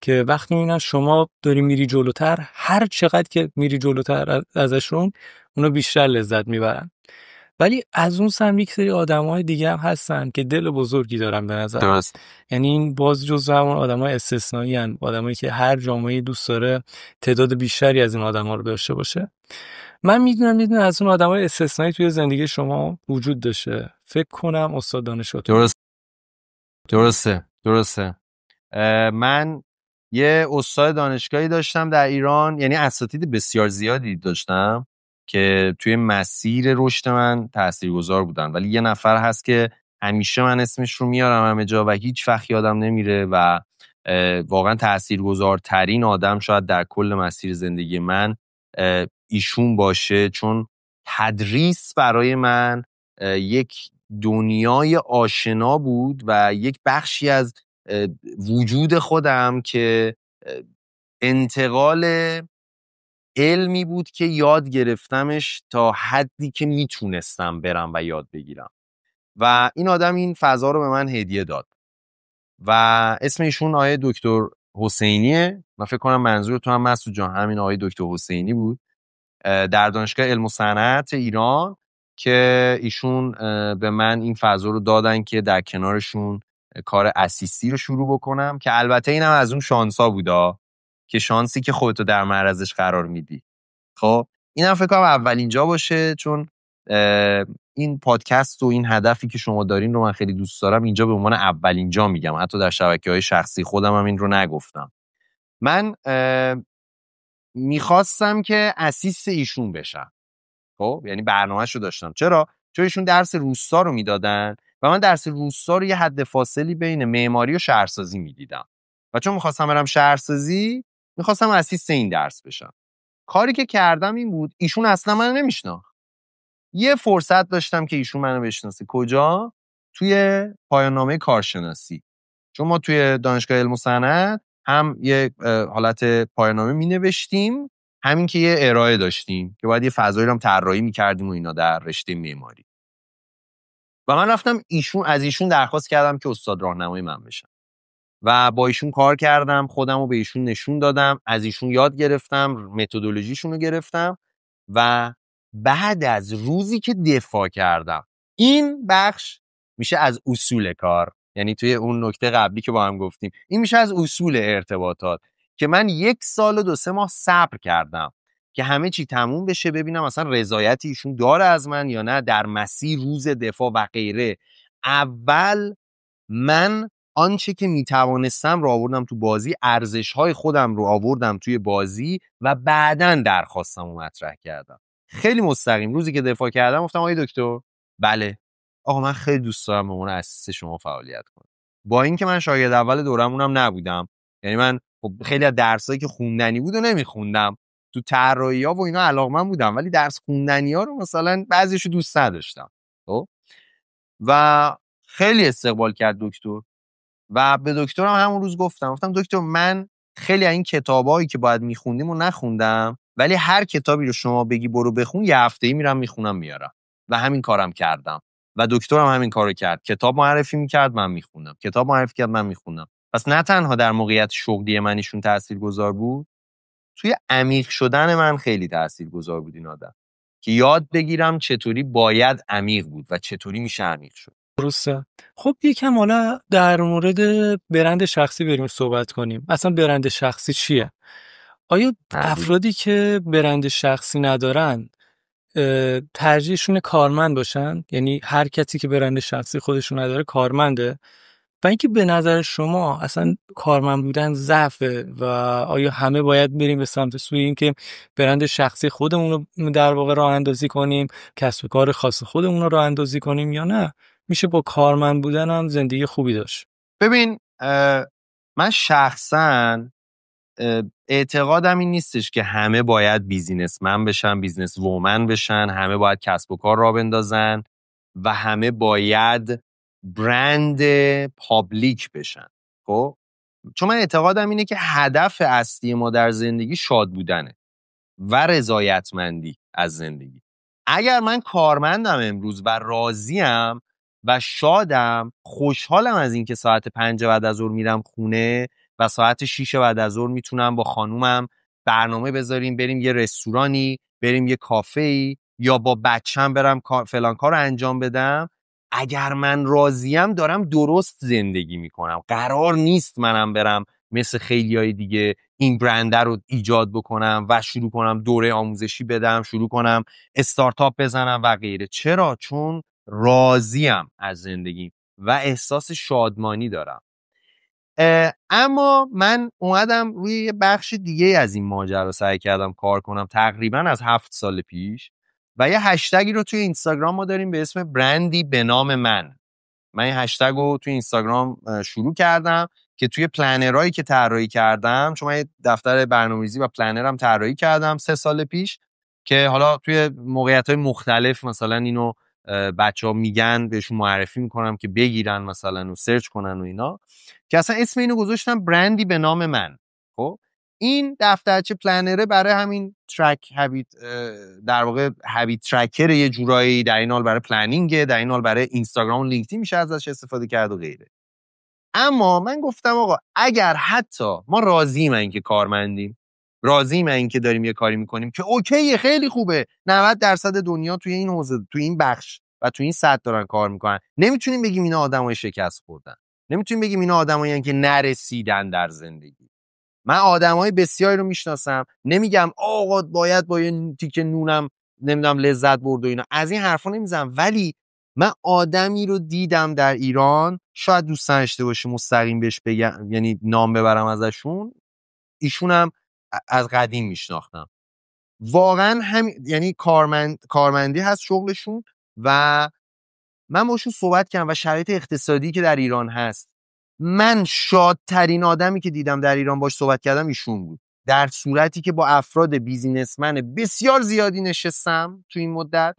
که وقتی میبینن شما داری میری جلوتر، هر چقدر که میری جلوتر ازشون، اونا بیشتر لذت میبرن. ولی از اون سم یک سری آدمای دیگه هم هستن که دل بزرگی دارن به نظر. درست. یعنی این باز جزو همون آدمای استثنایی هن، آدمایی که هر جامعه دوست داره تعداد بیشتری از این آدما رو داشته باشه. من میدونم از اون آدمای استثنایی توی زندگی شما وجود داشته. فکر کنم استاد دانشگاه. درسته. من یه استاد دانشگاهی داشتم در ایران، یعنی اساتید بسیار زیادی داشتم که توی مسیر رشد من تاثیرگذار بودن، ولی یه نفر هست که همیشه من اسمش رو میارم همه جا و هیچ وقت یادم نمیره و واقعا تاثیرگذارترین آدم شاید در کل مسیر زندگی من ایشون باشه، چون تدریس برای من یک دنیای آشنا بود و یک بخشی از وجود خودم که انتقال علمی بود که یاد گرفتمش تا حدی که میتونستم برم و یاد بگیرم و این آدم این فضا رو به من هدیه داد و اسم ایشون آقای دکتر حسینیه. من فکر کنم منظور تو هم مسعود جان همین آقای دکتر حسینی بود در دانشگاه علم و صنعت ایران، که ایشون به من این فضا رو دادن که در کنارشون کار اسیستی رو شروع بکنم، که البته اینم از اون شانسا بودا که شانسی که خودتو در معرضش قرار میدی. خب اینم فکر کنم اولین جا باشه، چون این پادکست و این هدفی که شما دارین رو من خیلی دوست دارم اینجا به عنوان اولین جا میگم، حتی در شبکه‌های شخصی خودم هم این رو نگفتم. من میخواستم که اسیست ایشون بشم، خب یعنی برنامه‌شو داشتم. چرا؟ چون ایشون درس روستا رو میدادن و من درس روستا رو یه حد فاصلی بین معماری و شهرسازی میدیدم و چون میخواستم برم شهرسازی میخواستم اسیست این درس بشم. کاری که کردم این بود، ایشون اصلا منو نمیشناخت. یه فرصت داشتم که ایشون منو بشناسه. کجا؟ توی پایان نامه کارشناسی. چون ما توی دانشگاه علم و صنعت هم یه حالت پایان نامه مینوشتیم، همین که یه ارائه داشتیم که باید یه فضایی رو هم طراحی می‌کردیم و اینا در رشته معماری. و من رفتم از ایشون درخواست کردم که استاد راهنمای من بشن و با ایشون کار کردم، خودم رو به ایشون نشون دادم، از ایشون یاد گرفتم، متدولوژیشون رو گرفتم و بعد از روزی که دفاع کردم، این بخش میشه از اصول کار، یعنی توی اون نکته قبلی که با هم گفتیم این میشه از اصول ارتباطات، که من 1 سال و 2-3 ماه صبر کردم که همه چی تموم بشه، ببینم اصلا رضایتی ایشون داره از من یا نه در مسیر روز دفاع و غیره. اول من آنچه که میتوانستم رو آوردم تو بازی، ارزش‌های خودم رو آوردم توی بازی و بعداً درخواستم رو مطرح کردم. خیلی مستقیم روزی که دفاع کردم گفتم آقای دکتر، بله آقا من خیلی دوست دارم به عنوان اسیست شما فعالیت کنم. با اینکه من شاگرد اول دورمونم نبودم، یعنی من خیلی از درسایی که خوندنی بود و نمیخوندم، تو طراحی‌ها و اینا علاقه‌مند بودم، ولی درس خوندنی‌ها رو مثلا بعضیشو دوست نداشتم. خب و خیلی استقبال کرد دکتر و به دکترم همون روز گفتم دکتر من خیلی از این کتابایی که باید میخوندیم و نخوندم، ولی هر کتابی رو شما بگی برو بخون یه هفته‌ای میرم میخونم میارم و همین کارم کردم و دکترم همین کارو کرد. کتاب معرفی میکرد من میخوندم، کتاب معرفی کرد من میخوندم. پس نه تنها در موقعیت شغلی من ایشون تاثیرگذار بود، توی عمیق شدن من خیلی تاثیرگذار بود این آدم، که یاد بگیرم چطوری باید عمیق بود و چطوری میشه عمیق شد. درسته. خب یکم حالا در مورد برند شخصی بریم صحبت کنیم. اصلا برند شخصی چیه؟ آیا افرادی که برند شخصی ندارن ترجیحشون کارمند باشن؟ یعنی هر کسی که برند شخصی خودشون نداره کارمنده؟ و اینکه به نظر شما اصلا کارمند بودن ضعفه و آیا همه باید بریم به سمت سوی این که برند شخصی خودمون رو در واقع راه اندازی کنیم، کسب و کار خاص خودمون رو راه اندازی کنیم، یا نه میشه با کارمند بودن هم زندگی خوبی داشت؟ ببین من شخصا اعتقادم این نیستش که همه باید بیزینسمن بشن، بیزنس وومن بشن، همه باید کسب و کار را بندازن و همه باید برند پابلیک بشن. خب چون من اعتقادم اینه که هدف اصلی ما در زندگی شاد بودنه و رضایتمندی از زندگی. اگر من کارمندم امروز و راضیم و شادم، خوشحالم از این که ساعت 5 بعد از ظهر میرم خونه و ساعت 6 بعد از ظهر میتونم با خانومم برنامه بذاریم بریم یه رستورانی، بریم یه کافه‌ای، یا با بچم برم فلان کار رو انجام بدم. اگر من راضیم دارم درست زندگی میکنم. قرار نیست منم برم مثل خیلیای دیگه این برنده رو ایجاد بکنم و شروع کنم دوره آموزشی بدم، شروع کنم استارتاپ بزنم و غیره. چرا؟ چون راضیم از زندگی و احساس شادمانی دارم. اما من اومدم روی یه بخش دیگه از این ماجرا سعی کردم کار کنم تقریبا از 7 سال پیش و یه هشتگی رو توی اینستاگرام ما داریم به اسم برندی به نام من. من این هشتگ رو توی اینستاگرام شروع کردم که توی پلنرهایی که طراحی کردم، چون من یه دفتر برنامه‌ریزی و پلنرم طراحی کردم 3 سال پیش که حالا توی موقعیت‌های مختلف مثلا اینو بچه‌ها میگن بهشون معرفی میکنم که بگیرن مثلا و سرچ کنن و اینا، که اصلا اسم اینو گذاشتم برندی به نام من. خب این دفترچه پلنره برای همین ترک هابیت، در واقع هابیت ترکر یه جورایی، در این حال برای پلنینگ، در این حال برای اینستاگرام و لینکدین میشه ازش استفاده کرد و غیره. اما من گفتم آقا اگر حتی ما راضیم این که کارمندیم، راضیم این که داریم یه کاری میکنیم که اوکیه، خیلی خوبه، 90% دنیا توی این حوزه، توی این بخش و توی این سطح دارن کار میکنن، نمیتونیم بگیم اینا آدمای شکست خوردن، نمیتونیم بگیم اینا آدمایی که نرسیدن در زندگی. من آدمای بسیاری رو میشناسم، نمیگم آقا باید با یه تیکه نونم نمیدونم لذت برد و اینا، از این حرفا نمیزنم، ولی من آدمی رو دیدم در ایران، شاید دوست داشته باشه مستقیم بهش بگم، یعنی نام ببرم ازشون، ایشونم از قدیم میشناختم، واقعا هم یعنی کارمندی هست شغلشون و من باشون صحبت کردم و شرایط اقتصادی که در ایران هست، من شادترین آدمی که دیدم در ایران باش صحبت کردم ایشون بود، در صورتی که با افراد بیزینسمن بسیار زیادی نشستم تو این مدت،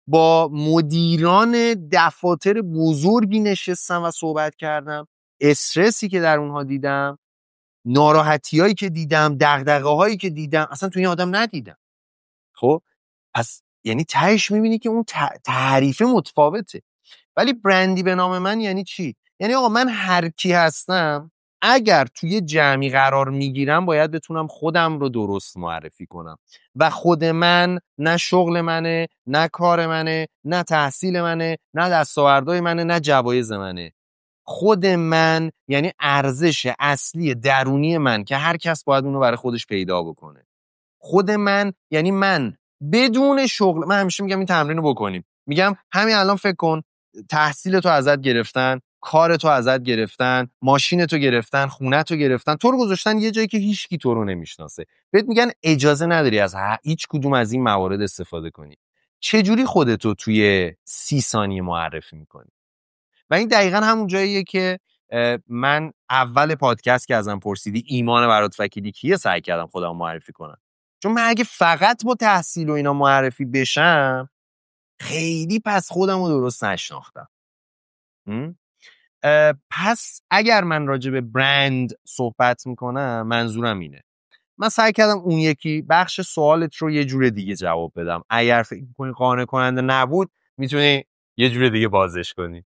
با مدیران دفاتر بزرگی نشستم و صحبت کردم، استرسی که در اونها دیدم، ناراحتیایی که دیدم، دغدغه‌هایی که دیدم اصلا تو این آدم ندیدم. خب پس یعنی تهش میبینی که اون تعریف متفاوته. ولی برندی به نام من یعنی چی؟ یعنی آقا من هر کی هستم، اگر توی جمعی قرار میگیرم باید بتونم خودم رو درست معرفی کنم و خود من نه شغل منه، نه کار منه، نه تحصیل منه، نه دستاوردهای منه، نه جوایز منه. خود من یعنی ارزش اصلی درونی من که هر کس باید اونو برای خودش پیدا بکنه. خود من یعنی من بدون شغل، من همیشه میگم این تمرین رو بکنیم، میگم همین الان فکر کن تحصیل تو ازت گرفتن، کار تو ازت گرفتن، ماشین تو گرفتن، خونه تو گرفتن، تو رو گذاشتن یه جایی که هیچکی تو رو نمیشناسه، بهت میگن اجازه نداری از هیچ کدوم از این موارد استفاده کنی. چجوری خودتو توی 30 ثانیه معرفی میکنی؟ و این دقیقا همون جاییه که من اول پادکست که ازم پرسیدی ایمان برات وکیلی کیه، سعی کردم خودم معرفی کنم، چون من اگه فقط با تحصیل و اینا معرفی بشم خیلی پس خودم رو درست نشناختم. پس اگر من راجع به برند صحبت میکنم منظورم اینه، من سعی کردم اون یکی بخش سوالت رو یه جور دیگه جواب بدم. اگر فکر میکنی قانع کننده نبود میتونی یه جور دیگه بازش کنی.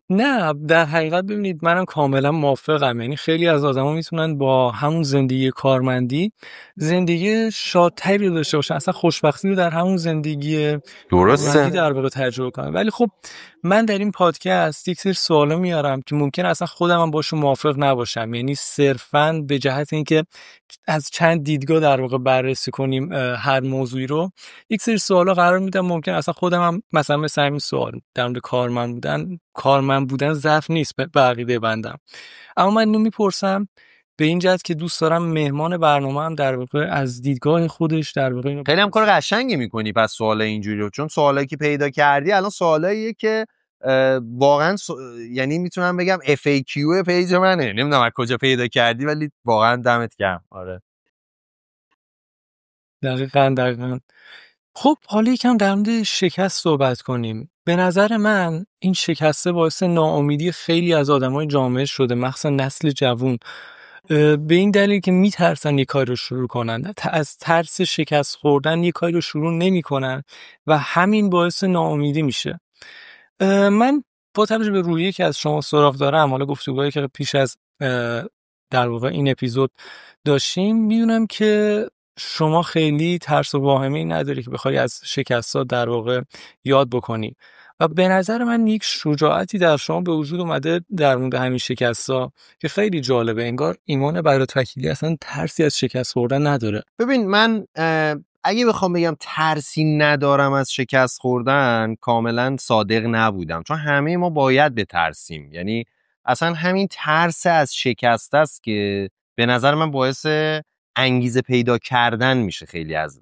نه در حقیقت ببینید منم کاملا موافقم. یعنی خیلی از آدما میتونن با همون زندگی کارمندی زندگی شادتری رو داشته باشن، اصلا خوشبختی رو در همون زندگی درسته در واقع تجربه کنن. ولی خب من در این پادکست یک سری سوالا میارم که ممکن اصلا خودم هم باشون موافق نباشم، یعنی صرفاً به جهت اینکه از چند دیدگاه در واقع بررسی کنیم هر موضوعی رو، یک سری سوالا قرار میدم ممکن اصلا خودم هم مثلا مثل همین سوال در مورد کارمند بودن ضعف نیست به عقیده بندم، اما من اینو میپرسم به این جهت که دوست دارم مهمان برنامه هم در واقع از دیدگاه خودش در واقع اینو خیلی هم کار قشنگی میکنی پس سوال اینجوری رو، چون سوالایی که پیدا کردی الان سوالاییه که واقعا یعنی میتونم بگم FAQ پیج منه. نمیدونم از کجا پیدا کردی ولی واقعا دمت گرم. آره دقیقاً. خب حالا یکم در مورد شکست صحبت کنیم. به نظر من این شکسته باعث ناامیدی خیلی از آدمای جامعه شده، مخصوصا نسل جوون، به این دلیل که میترسن یه کاری رو شروع کنن، از ترس شکست خوردن یه کاری رو شروع نمیکنن و همین باعث ناامیدی میشه. من با توجه به رویی که از شما سراغ دارم، حالا گفتگوهایی که پیش از در واقع این اپیزود داشتیم، میدونم که شما خیلی ترس و واهمه‌ای نداری که بخوای از شکست‌ها در واقع یاد بکنی و به نظر من یک شجاعتی در شما به وجود اومده در مورد همین شکست‌ها که خیلی جالبه. انگار ایمان برات وکیلی اصلا ترسی از شکست خوردن نداره. ببین من اگه بخوام بگم ترسی ندارم از شکست خوردن کاملا صادق نبودم، چون همه ما باید بترسیم. یعنی اصلا همین ترس از شکست است که به نظر من باعث انگیزه پیدا کردن میشه خیلی از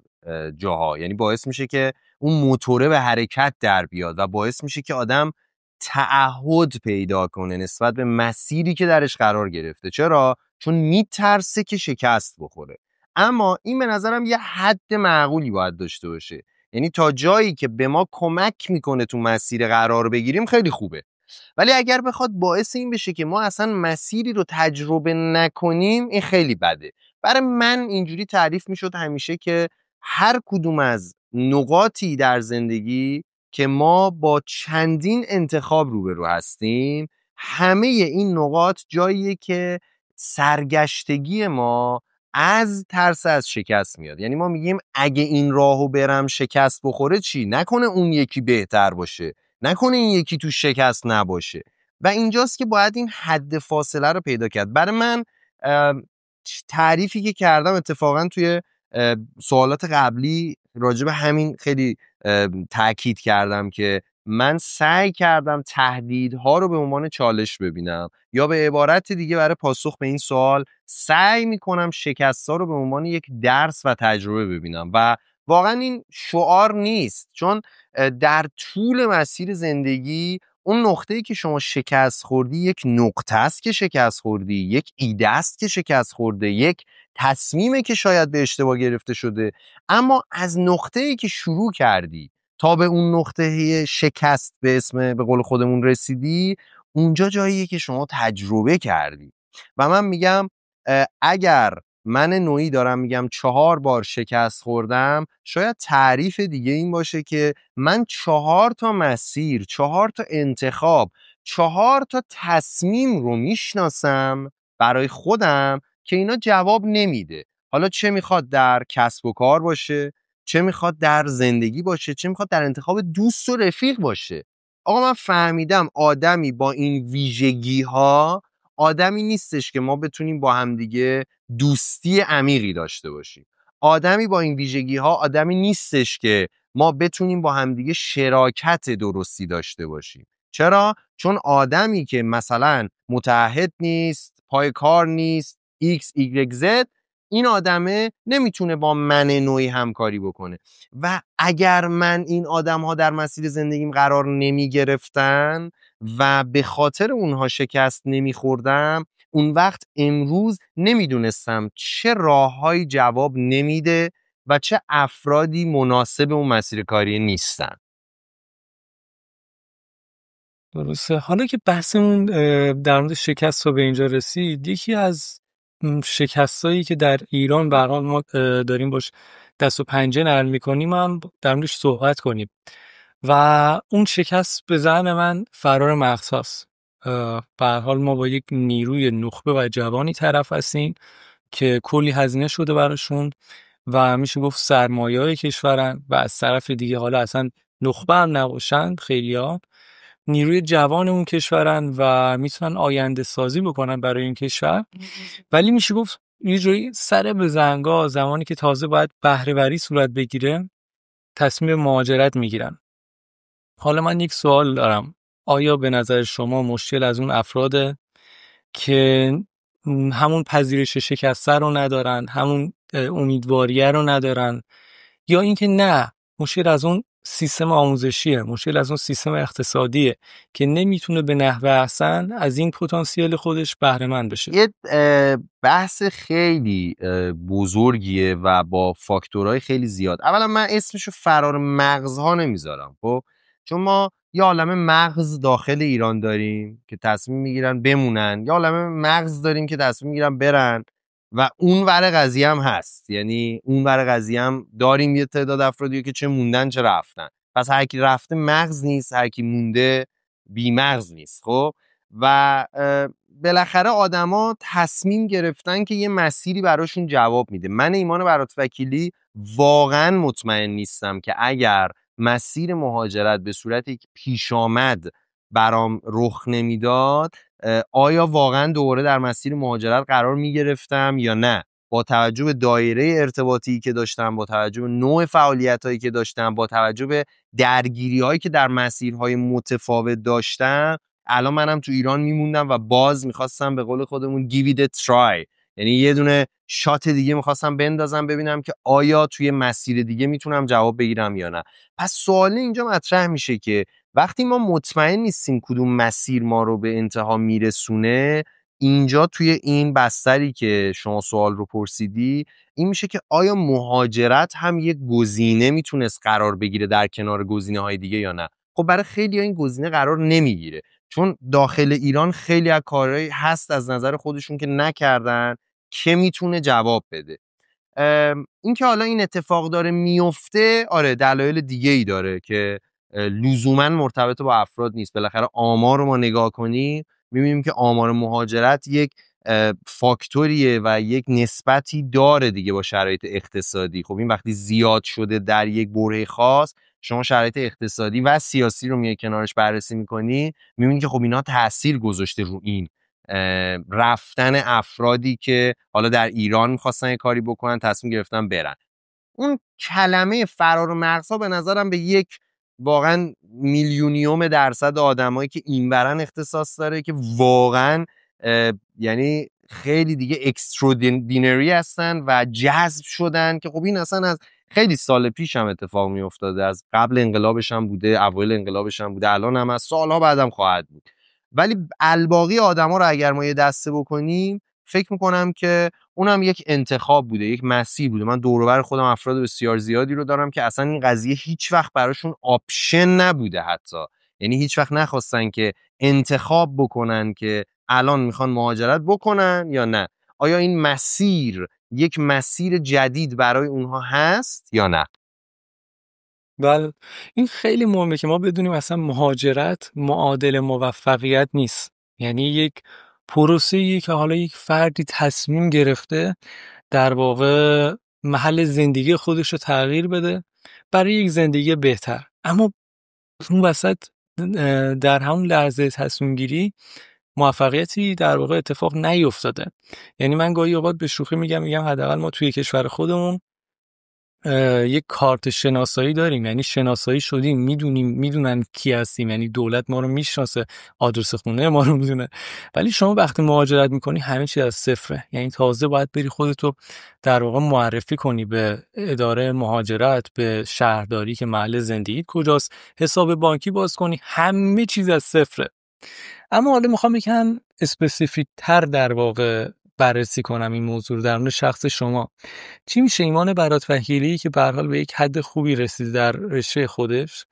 جاها. یعنی باعث میشه که اون موتوره به حرکت در بیاد و باعث میشه که آدم تعهد پیدا کنه نسبت به مسیری که درش قرار گرفته. چرا؟ چون میترسه که شکست بخوره. اما این به نظرم یه حد معقولی باید داشته باشه. یعنی تا جایی که به ما کمک میکنه تو مسیر قرار بگیریم خیلی خوبه، ولی اگر بخواد باعث این بشه که ما اصلا مسیری رو تجربه نکنیم این خیلی بده. برای من اینجوری تعریف میشد همیشه که هر کدوم از نقاطی در زندگی که ما با چندین انتخاب روبرو هستیم، همه این نقاط جاییه که سرگشتگی ما از ترس از شکست میاد. یعنی ما میگیم اگه این راهو برم شکست بخوره چی؟ نکنه اون یکی بهتر باشه، نکنه این یکی تو شکست نباشه. و اینجاست که باید این حد فاصله رو پیدا کرد. برای من تعریفی که کردم اتفاقا توی سوالات قبلی راجع به همین خیلی تاکید کردم که من سعی کردم تهدیدها رو به عنوان چالش ببینم، یا به عبارت دیگه برای پاسخ به این سوال سعی میکنم شکست‌ها رو به عنوان یک درس و تجربه ببینم. و واقعا این شعار نیست، چون در طول مسیر زندگی اون نقطه‌ای که شما شکست خوردی یک نقطه است که شکست خوردی، یک ایده است که شکست خورده، یک تصمیمه که شاید به اشتباه گرفته شده. اما از نقطه‌ای که شروع کردی تا به اون نقطه شکست به اسم به قول خودمون رسیدی، اونجا جاییه که شما تجربه کردی. و من میگم اگر من نوعی دارم میگم 4 بار شکست خوردم، شاید تعریف دیگه این باشه که من 4 تا مسیر، 4 تا انتخاب، 4 تا تصمیم رو میشناسم برای خودم که اینا جواب نمیده. حالا چه میخواد در کسب و کار باشه، چه میخواد در زندگی باشه، چه میخواد در انتخاب دوست و رفیق باشه. آقا من فهمیدم آدمی با این ویژگی ها آدمی نیستش که ما بتونیم با همدیگه دوستی عمیقی داشته باشیم. آدمی با این ویژگی ها آدمی نیستش که ما بتونیم با همدیگه شراکت درستی داشته باشیم. چرا؟ چون آدمی که مثلا متعهد نیست، پای کار نیست، X, Y, Z، این آدمه نمیتونه با من نوعی همکاری بکنه. و اگر من این آدم ها در مسیر زندگیم قرار نمی گرفتن و به خاطر اونها شکست نمی خوردم، اون وقت امروز نمیدونستم چه راههایی جواب نمیده و چه افرادی مناسب اون مسیر کاری نیستن. درسته. حالا که بحثمون در مورد شکست رو به اینجا رسید، یکی از شکستایی که در ایران به هر حال ما داریم باش دست و پنجه نرم میکنیم هم در موردش صحبت کنیم. و اون شکست به ذهن من فرار مغزهاست. به هر حال ما با یک نیروی نخبه و جوانی طرف هستیم که کلی هزینه شده براشون و میشه گفت سرمایه‌های کشورن، و از طرف دیگه حالا اصلا نخبه هم نباشن خیلی‌ها، نیروی جوان اون کشورن و میتونن آینده سازی بکنن برای این کشور. ولی میشه گفت یه جوری سر به زنگا، زمانی که تازه باید بهره وری صورت بگیره، تصمیم مهاجرت میگیرن. حالا من یک سوال دارم، آیا به نظر شما مشکل از اون افراده که همون پذیرش شکسته رو ندارن، همون امیدواریه رو ندارن، یا اینکه نه، مشکل از اون سیستم آموزشیه، مشکل از اون سیستم اقتصادیه که نمیتونه به نحو احسن از این پتانسیل خودش بهره مند بشه. یه بحث خیلی بزرگیه و با فاکتورهای خیلی زیاد. اولا من اسمشو فرار مغزها نمیذارم، خب چون ما یه عالمه مغز داخل ایران داریم که تصمیم میگیرن بمونن، یه عالمه مغز داریم که تصمیم میگیرن برن، و اون ور قضیه هم هست. یعنی اون ور قضیه هم داریم یه تعداد افرادی که چه موندن چه رفتن. پس هر کی رفته مغز نیست، هر کی مونده بی مغز نیست. خب و بالاخره آدما تصمیم گرفتن که یه مسیری براشون جواب میده. من ایمان برات وکیلی واقعا مطمئن نیستم که اگر مسیر مهاجرت به صورتی که پیش آمد برام رخ نمیداد، آیا واقعا دوباره در مسیر مهاجرت قرار میگرفتم یا نه. با توجه به دایره ارتباطی که داشتم، با توجه به نوع فعالیتایی که داشتم، با توجه به درگیری‌هایی که در مسیرهای متفاوت داشتم، الان منم تو ایران میموندم و باز میخواستم به قول خودمون give it a try، یعنی یه دونه شات دیگه میخواستم بندازم ببینم که آیا توی مسیر دیگه میتونم جواب بگیرم یا نه. پس سوال اینجا مطرح میشه که وقتی ما مطمئن نیستیم کدوم مسیر ما رو به انتها میرسونه، اینجا توی این بستری که شما سوال رو پرسیدی این میشه که آیا مهاجرت هم یک گزینه میتونست قرار بگیره در کنار گزینه‌های دیگه یا نه. خب برای خیلی‌ها این گزینه قرار نمیگیره، چون داخل ایران خیلی از کارهایی هست از نظر خودشون که نکردن که میتونه جواب بده. این که حالا این اتفاق داره میفته، آره دلایل دیگه ای داره که لزوما مرتبط با افراد نیست. بالاخره آمار رو ما نگاه کنیم میبینیم که آمار مهاجرت یک فاکتوریه و یک نسبتی داره دیگه با شرایط اقتصادی. خب این وقتی زیاد شده در یک بره خاص، شما شرایط اقتصادی و سیاسی رو میای کنارش بررسی میکنی، میبینی که خب اینا تاثیر گذاشته رو این رفتن افرادی که حالا در ایران میخواستن یه کاری بکنن تصمیم گرفتن برن. اون کلمه فرار مغزها به نظرم به یک واقعا میلیونیوم درصد آدمایی که این برن اختصاص داره که واقعا یعنی خیلی دیگه اکسترودینری هستن و جذب شدن، که خب این اصلا از خیلی سال پیش هم اتفاق می افتاده، از قبل انقلابش هم بوده، اوایل انقلابش هم بوده، الان هم از سالها بعدم خواهد بود. ولی الباقی آدما رو اگر ما یه دسته بکنیم، فکر میکنم که اونم یک انتخاب بوده، یک مسیر بوده. من دور و بر خودم افراد بسیار زیادی رو دارم که اصلا این قضیه هیچ وقت براشون آپشن نبوده، حتی یعنی هیچ وقت نخواستن که انتخاب بکنن که الان میخوان مهاجرت بکنن یا نه. آیا این مسیر یک مسیر جدید برای اونها هست یا نه؟ بله، این خیلی مهمه که ما بدونیم اصلا مهاجرت معادل موفقیت نیست. یعنی یک پروسه‌ایه که حالا یک فردی تصمیم گرفته در واقع محل زندگی خودش رو تغییر بده برای یک زندگی بهتر، اما اون وسط در همون لحظه تصمیم گیری موفقیتی در واقع اتفاق نیفتاده. یعنی من گاهی اوقات به شوخی میگم حداقل ما توی کشور خودمون یک کارت شناسایی داریم، یعنی شناسایی شدیم، میدونن کی هستیم، یعنی دولت ما رو میشناسه، آدرس خونه ما رو میدونه. ولی شما وقتی مهاجرت میکنی همه چیز از صفره، یعنی تازه باید بری خودتو در واقع معرفی کنی به اداره مهاجرت، به شهرداری که محل زندگیت کجاست، حساب بانکی باز کنی، همه چیز از صفره. اما حالا میخوام یکم اسپسیفیک تر در واقع بررسی کنم این موضوع رو در مورد شخص شما. چی میشه ایمان برات وکیلی که به هر حال به یک حد خوبی رسیده در رشته خودش،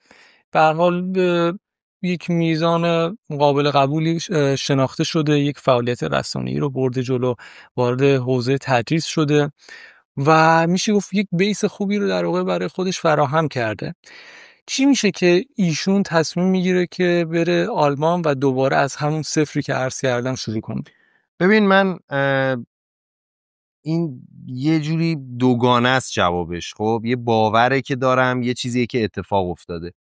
به هر حال به یک میزان قابل قبولی شناخته شده، یک فعالیت رسانه‌ای رو برده جلو، وارد حوزه تدریس شده و میشه گفت یک بیس خوبی رو در واقع برای خودش فراهم کرده. چی میشه که ایشون تصمیم میگیره که بره آلمان و دوباره از همون صفری که عرض کردم شروع کنه؟ ببین من این یه جوری دوگانه است جوابش. خب یه باوره که دارم، یه چیزیه که اتفاق افتاده.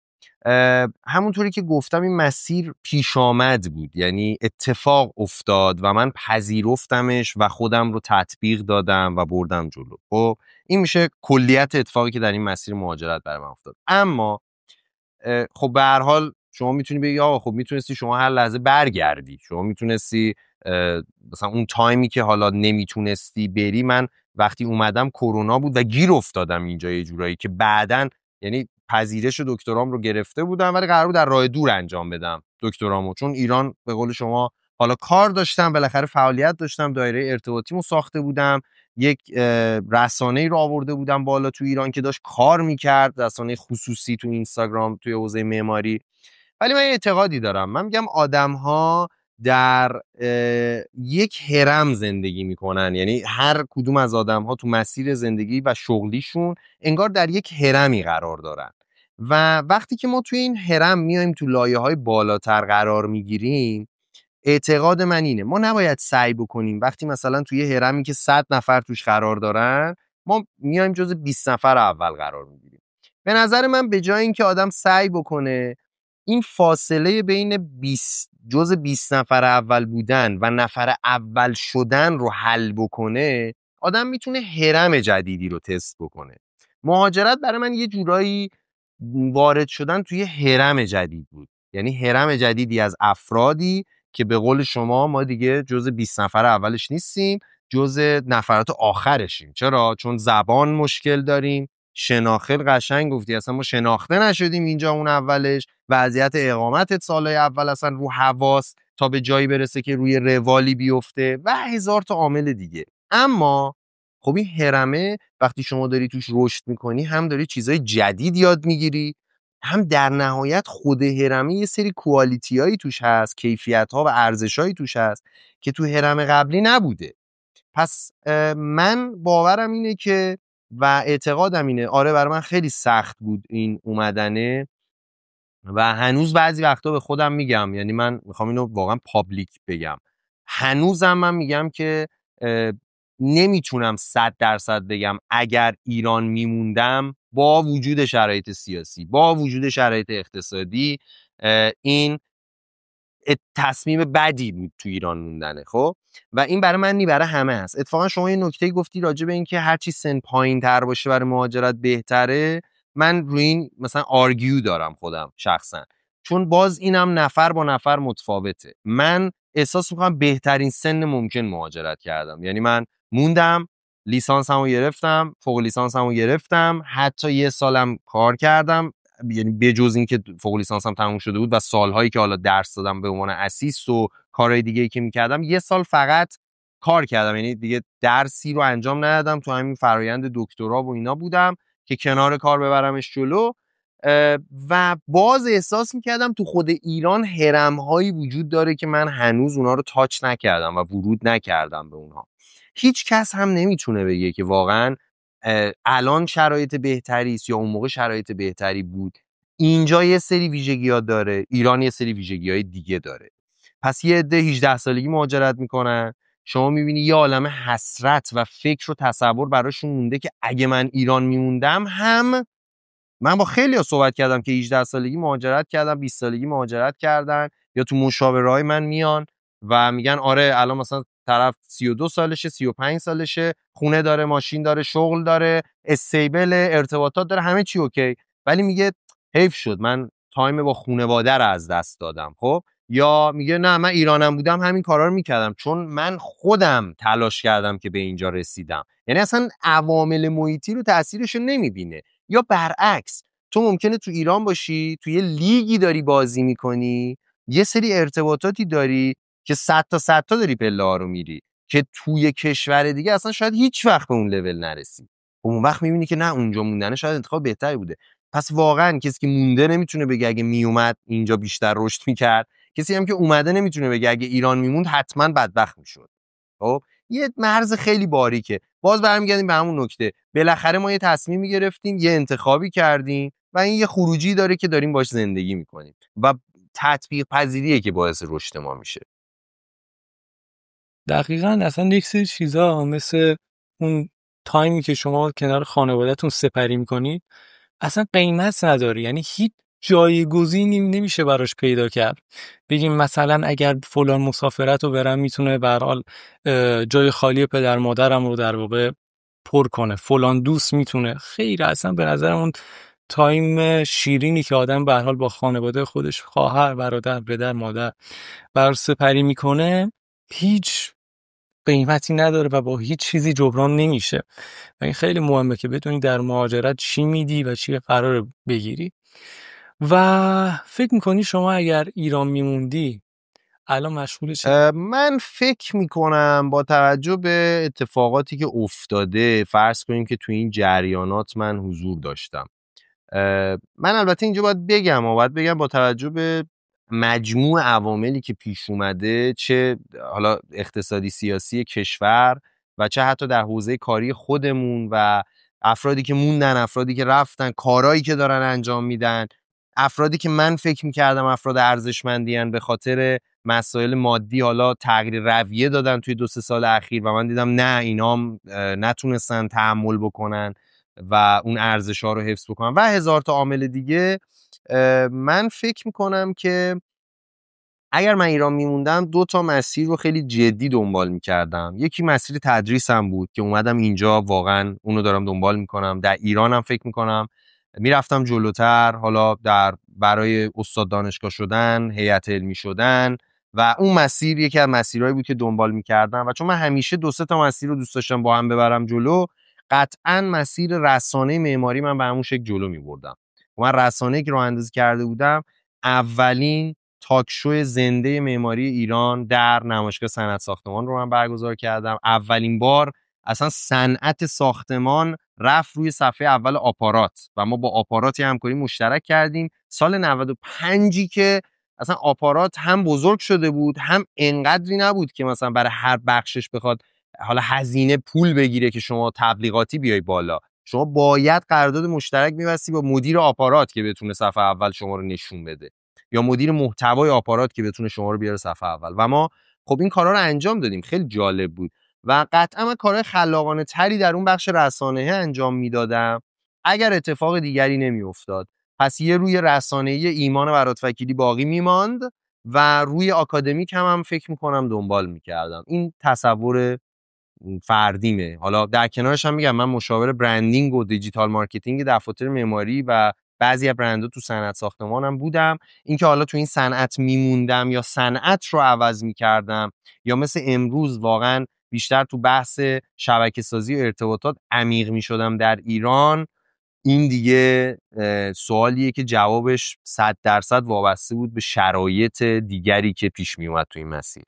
همونطوری که گفتم این مسیر پیش آمد بود، یعنی اتفاق افتاد و من پذیرفتمش و خودم رو تطبیق دادم و بردم جلو. خب این میشه کلیت اتفاقی که در این مسیر مهاجرت برای من افتاد. اما خب به هر حال شما میتونی بگی آقا خب میتونستی شما هر لحظه برگردی، شما میتونستی مثلا اون تایمی که حالا نمیتونستی بری، من وقتی اومدم کرونا بود و گیر افتادم اینجا یه جورایی که بعدن یعنی پذیرش دکترام رو گرفته بودم، ولی قرار بود در راه دور انجام بدم دکترامو، چون ایران به قول شما حالا کار داشتم، بالاخره فعالیت داشتم، دایره ارتباطیمو ساخته بودم، یک رسانه‌ای رو آورده بودم بالا تو ایران که داشت کار میکرد، رسانه خصوصی تو اینستاگرام توی حوزه معماری. ولی من یه اعتقادی دارم، من میگم آدم‌ها در یک هرم زندگی میکنن، یعنی هر کدوم از آدم‌ها تو مسیر زندگی و شغلیشون انگار در یک هرمی قرار دارن و وقتی که ما توی این هرم میایم تو لایه‌های بالاتر قرار میگیریم، اعتقاد من اینه ما نباید سعی بکنیم وقتی مثلا توی هرمی که 100 نفر توش قرار دارن ما میایم جز 20 نفر اول قرار میگیریم. به نظر من به جای اینکه آدم سعی بکنه این فاصله بین 20 جز 20 نفر اول بودن و نفر اول شدن رو حل بکنه، آدم میتونه هرم جدیدی رو تست بکنه. مهاجرت برای من یه جورایی وارد شدن توی هرم جدید بود، یعنی هرم جدیدی از افرادی که به قول شما ما دیگه جز 20 نفر اولش نیستیم، جز نفرات آخرشیم. چرا؟ چون زبان مشکل داریم، شناخت قشنگ گفتی اصلا ما شناخته نشدیم اینجا اون اولش، وضعیت اقامت سالهای اول اصلا رو حواست تا به جایی برسه که روی روالی بیفته و هزار تا عامل دیگه. اما خب این هرمه وقتی شما داری توش رشد میکنی هم داری چیزای جدید یاد میگیری، هم در نهایت خود هرمه یه سری کوالیتی هایی توش هست، کیفیت ها و ارزش هایی توش هست که تو هرم قبلی نبوده. پس من باورم اینه که و اعتقادم اینه، آره برای من خیلی سخت بود این اومدنه و هنوز بعضی وقتا به خودم میگم، یعنی من میخوام اینو واقعا پابلیک بگم، هنوزم من میگم که نمیتونم 100% بگم اگر ایران میموندم با وجود شرایط سیاسی، با وجود شرایط اقتصادی، این تصمیم بدی بود تو ایران موندنه. خب و این برای من نی، برای همه هست. اتفاقا شما یه نکته گفتی راجع به این که هرچی سن پایین تر باشه برای مهاجرت بهتره، من روی این مثلا آرگیو دارم خودم شخصا، چون باز اینم نفر با نفر متفاوته. من احساس میکنم بهترین سن ممکن مهاجرت کردم، یعنی من موندم، لیسانسمو گرفتم، فوق لیسانسمو گرفتم، حتی یه سالم کار کردم، یعنی بجز این که فوق لیسانسم تموم شده بود و سالهایی که حالا درس دادم به عنوان اسیست و کارهای دیگه‌ای که می‌کردم، یه سال فقط کار کردم، یعنی دیگه درسی رو انجام ندادم، تو همین فرایند دکترا و اینا بودم که کنار کار ببرمش جلو. و باز احساس می‌کردم تو خود ایران هرم‌هایی وجود داره که من هنوز اونا رو تاچ نکردم و ورود نکردم به اونها. هیچ کس هم نمیتونه بگه که واقعاً الان شرایط بهتری است یا اون موقع شرایط بهتری بود. اینجا یه سری ویژگی‌ها داره، ایران یه سری ویژگی‌های دیگه داره. پس یه عده 18 سالگی مهاجرت میکنن، شما میبینی یه عالمه حسرت و فکر و تصور براشون مونده که اگه من ایران میموندم هم. من با خیلی‌ها صحبت کردم که 18 سالگی مهاجرت کردن، 20 سالگی مهاجرت کردن، یا تو مشاوره‌های من میان و میگن آره الان مثلا طرف 32 سالشه، 35 سالشه، خونه داره، ماشین داره، شغل داره، استیبل، ارتباطات داره، همه چی اوکی، ولی میگه حیف شد من تایم با خانواده رو از دست دادم. خب یا میگه نه من ایرانم بودم همین کارا رو میکردم چون من خودم تلاش کردم که به اینجا رسیدم. یعنی اصلا عوامل محیطی رو تاثیرش رو نمیبینه. یا برعکس، تو ممکنه تو ایران باشی، تو یه لیگی داری بازی میکنی، یه سری ارتباطاتی داری که 100 تا 100 تا داری پله ها رو میری که توی کشور دیگه اصلا شاید هیچ وقت به اون لول نرسی. اون وقت میبینی که نه اونجا موندن شاید انتخاب بهتری بوده. پس واقعا کسی که مونده نمیتونه بگه اگه میومد اینجا بیشتر رشد میکرد، کسی هم که اومده نمیتونه بگه اگه ایران میموند حتما بدبخت میشد. خب یه مرز خیلی باریکه. باز برمیگردیم به همون نکته، بالاخره ما یه تصمیمی گرفتیم، یه انتخابی کردیم و این یه خروجی داره که داریم باش زندگی میکنیم و تطبیق پذیریه که باعث رشد ما میشه. دقیقاً اصلا یک سری چیزا مثل اون تایمی که شما کنار خانواده‌تون سپری میکنید اصلا قیمت نداره، یعنی هیچ جایگزینی نمیشه براش پیدا کرد. بگیم مثلا اگر فلان مسافرت رو برم میتونه به هر حال جای خالی پدر مادرم رو در واقع پر کنه، فلان دوست میتونه، خیر اصلا به نظرم اون تایم شیرینی که آدم به هر حال با خانواده خودش، خواهر، برادر، پدر، مادر بر سپری میکنه هیچ قیمتی نداره و با هیچ چیزی جبران نمیشه و این خیلی مهمه که بدونی در مهاجرت چی میدی و چی قرار بگیری. و فکر میکنی شما اگر ایران میموندی الان مشغول چه؟ من فکر میکنم با توجه به اتفاقاتی که افتاده، فرض کنیم که تو این جریانات من حضور داشتم. من البته اینجا باید بگم با توجه به مجموع عواملی که پیش اومده، چه حالا اقتصادی سیاسی کشور و چه حتی در حوزه کاری خودمون و افرادی که موندن، افرادی که رفتن، کارهایی که دارن انجام میدن، افرادی که من فکر میکردم افراد ارزشمندی ان به خاطر مسائل مادی حالا تغییر رویه دادن توی 2-3 سال اخیر و من دیدم نه، اینام نتونستن تحمل بکنن و اون ارزش ها رو حفظ بکنن و هزار تا عامل دیگه. من فکر میکنم که اگر من ایران میموندم 2 تا مسیر رو خیلی جدی دنبال میکردم. یکی مسیر تدریسم بود که اومدم اینجا، واقعا اونو دارم دنبال میکنم. در ایرانم فکر میکنم میرفتم جلوتر، حالا برای استاد دانشگاه شدن، هیئت علمی شدن و اون مسیر یکی از مسیرهایی بود که دنبال میکردم و چون من همیشه 2-3 تا مسیر رو دوست داشتم با هم ببرم جلو، قطعا مسیر رسانه معماری من به همون شکل جلو میبردم. من رسانه‌ای که راه اندازی کرده بودم، اولین تاک شو زنده معماری ایران در نمایشگاه صنعت ساختمان رو من برگزار کردم. اولین بار اصلا صنعت ساختمان رفت روی صفحه اول آپارات و ما با آپاراتی همکاری مشترک کردیم سال 95 که اصلا آپارات هم بزرگ شده بود، هم انقدری نبود که مثلا برای هر بخشش بخواد حالا هزینه پول بگیره که شما تبلیغاتی بیای بالا. شما باید قرارداد مشترک می‌بستی با مدیر آپارات که بتونه صفحه اول شما رو نشون بده، یا مدیر محتوای آپارات که بتونه شما رو بیاره صفحه اول. و ما خب این کارا رو انجام دادیم، خیلی جالب بود و قطعا من کارهای خلاقانه تری در اون بخش رسانه‌ای انجام میدادم اگر اتفاق دیگری نمیافتاد. پس یه روی رسانه‌ای ایمان برات وکیلی باقی میماند و روی آکادمیک هم فکر میکنم دنبال میکردم. این تصور فردیمه. حالا در کنارش هم میگم من مشاور برندینگ و دیجیتال مارکتینگ دفاتر معماری و بعضی از برندها تو صنعت ساختمانم بودم. اینکه حالا تو این صنعت میموندم یا صنعت رو عوض میکردم یا مثل امروز واقعا بیشتر تو بحث شبکه سازی و ارتباطات عمیق میشدم در ایران، این دیگه سوالیه که جوابش 100% وابسته بود به شرایط دیگری که پیش میومد تو این مسیر.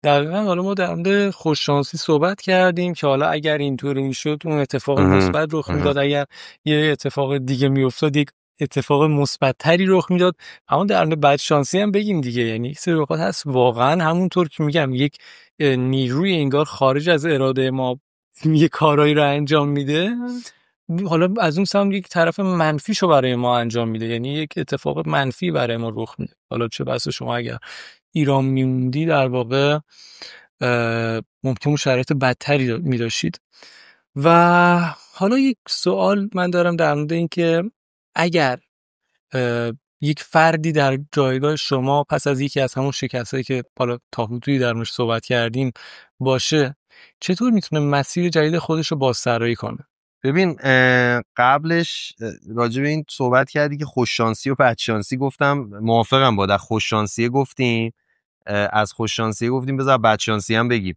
دقیقا. حالا ما در مورد خوششانسی صحبت کردیم که حالا اگر اینطوری میشد اون اتفاق مثبت رخ میداد، اگر یه اتفاق دیگه میافتاد یک اتفاق مثبت تری رخ میداد. اما در مورد بدشانسی هم بگیم دیگه، یعنی یک سری اوقات هست واقعا همونطور که میگم یک نیروی انگار خارج از اراده ما یه کارایی رو انجام میده، حالا از اون سمت یک طرف منفیشو برای ما انجام میده، یعنی یک اتفاق منفی برای ما رخ میده. حالا چه بسا شما اگر ایران میموندی در واقع ممکن شرایط بدتری میداشید. و حالا یک سوال من دارم در مورد این که اگر یک فردی در جایگاه شما پس از یکی از همون شکستایی که حالا تا حدودی در موردش صحبت کردیم باشه، چطور میتونه مسیر جدید خودش رو بازطراحی کنه؟ ببین قبلش راجع به این صحبت کردی که خوششانسی و بدشانسی، گفتم موافقم با در خوششانسی گفتیم، از خوششانسی گفتیم، بذار بدشانسی هم بگیم.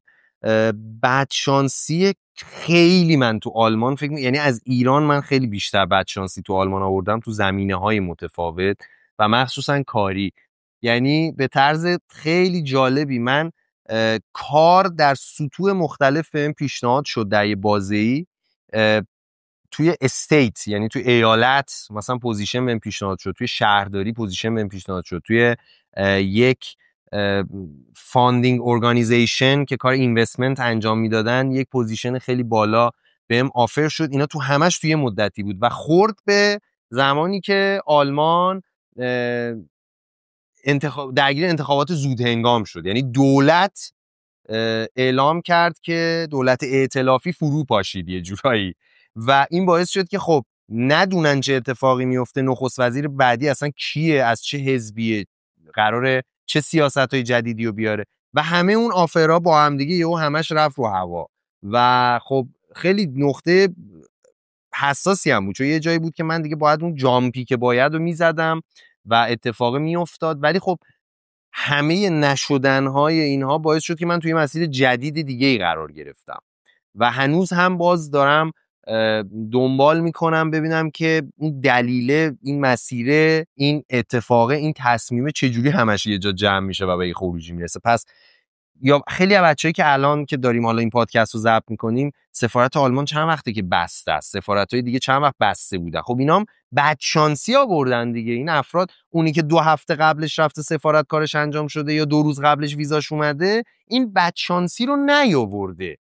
بدشانسی خیلی من تو آلمان یعنی از ایران من خیلی بیشتر بدشانسی تو آلمان آوردم تو زمینه‌های متفاوت و مخصوصا کاری. یعنی به طرز خیلی جالبی من کار در سطوح مختلف بهم پیشنهاد شد در یه بازه‌ای توی استیت، یعنی توی ایالت مثلا پوزیشن بهم پیشنهاد شد، توی شهرداری پوزیشن بهم پیشنهاد شد، توی یک فاندینگ ارگانیزیشن که کار اینوستمنت انجام میدادن یک پوزیشن خیلی بالا بهم آفر شد. اینا تو همش توی مدتی بود و خورد به زمانی که آلمان درگیر انتخابات زود هنگام شد. یعنی دولت اعلام کرد که دولت ائتلافی فرو پاشید یه جورایی و این باعث شد که خب ندونن چه اتفاقی میفته، نخست وزیر بعدی اصلا کیه، از چه حزبیه، قراره چه سیاست‌های جدیدی رو بیاره و همه اون آفرها با هم دیگه یهو همش رفت رو هوا و خب خیلی نقطه حساسی هم بود، چون یه جایی بود که من دیگه باید اون جامپی که باید رو میزدم و اتفاقی میافتاد. ولی خب همه نشدنهای اینها باعث شد که من توی مسیر جدید دیگه ای قرار گرفتم و هنوز هم باز دارم دنبال میکنم ببینم که این دلیل، این مسیر، این اتفاق، این تصمیم چجوری همش یه جا جمع میشه و به یه خروجی میرسه. پس یا خیلی از بچه‌ای که الان که داریم حالا این پادکست رو ضبط میکنیم، سفارت آلمان چند وقته که بسته است، سفارت‌های دیگه چند وقت بسته بودن. خب اینام بدشانسی آوردن دیگه. این افراد، اونی که 2 هفته قبلش رفته سفارت کارش انجام شده یا 2 روز قبلش ویزاش اومده، این بدشانسی رو نیاورده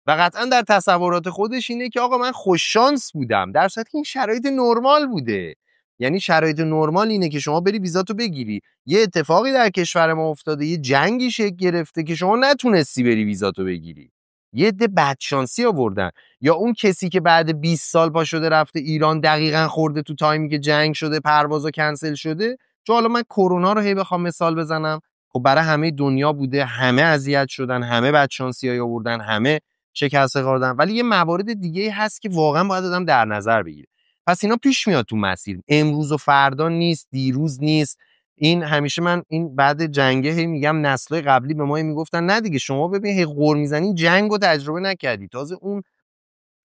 و قطعا در تصورات خودش اینه که آقا من خوش شانس بودم، در صورتی که این شرایط نرمال بوده. یعنی شرایط نرمال اینه که شما بری ویزاتو بگیری، یه اتفاقی در کشور ما افتاده، یه جنگی شکل گرفته که شما نتونستی بری ویزاتو بگیری، یه عده بدشانسی آوردن. یا اون کسی که بعد 20 سال پا شده رفته ایران، دقیقاً خورده تو تایمی که جنگ شده، پروازا کنسل شده. چون حالا من کرونا رو بخوام مثال بزنم، خب برای همه دنیا بوده، همه اذیت شدن، همه بدشانسی‌های آوردن، همه شکست خوردن، ولی یه موارد دیگه هست که واقعا باید آدم در نظر بگیره. پس اینا پیش میاد تو مسیر، امروز و فردا نیست، دیروز نیست. این همیشه من این بعد جنگه میگم نسل‌های قبلی به ما میگفتن نه دیگه شما ببین هی غر میزنین، جنگو تجربه نکردی. تازه اون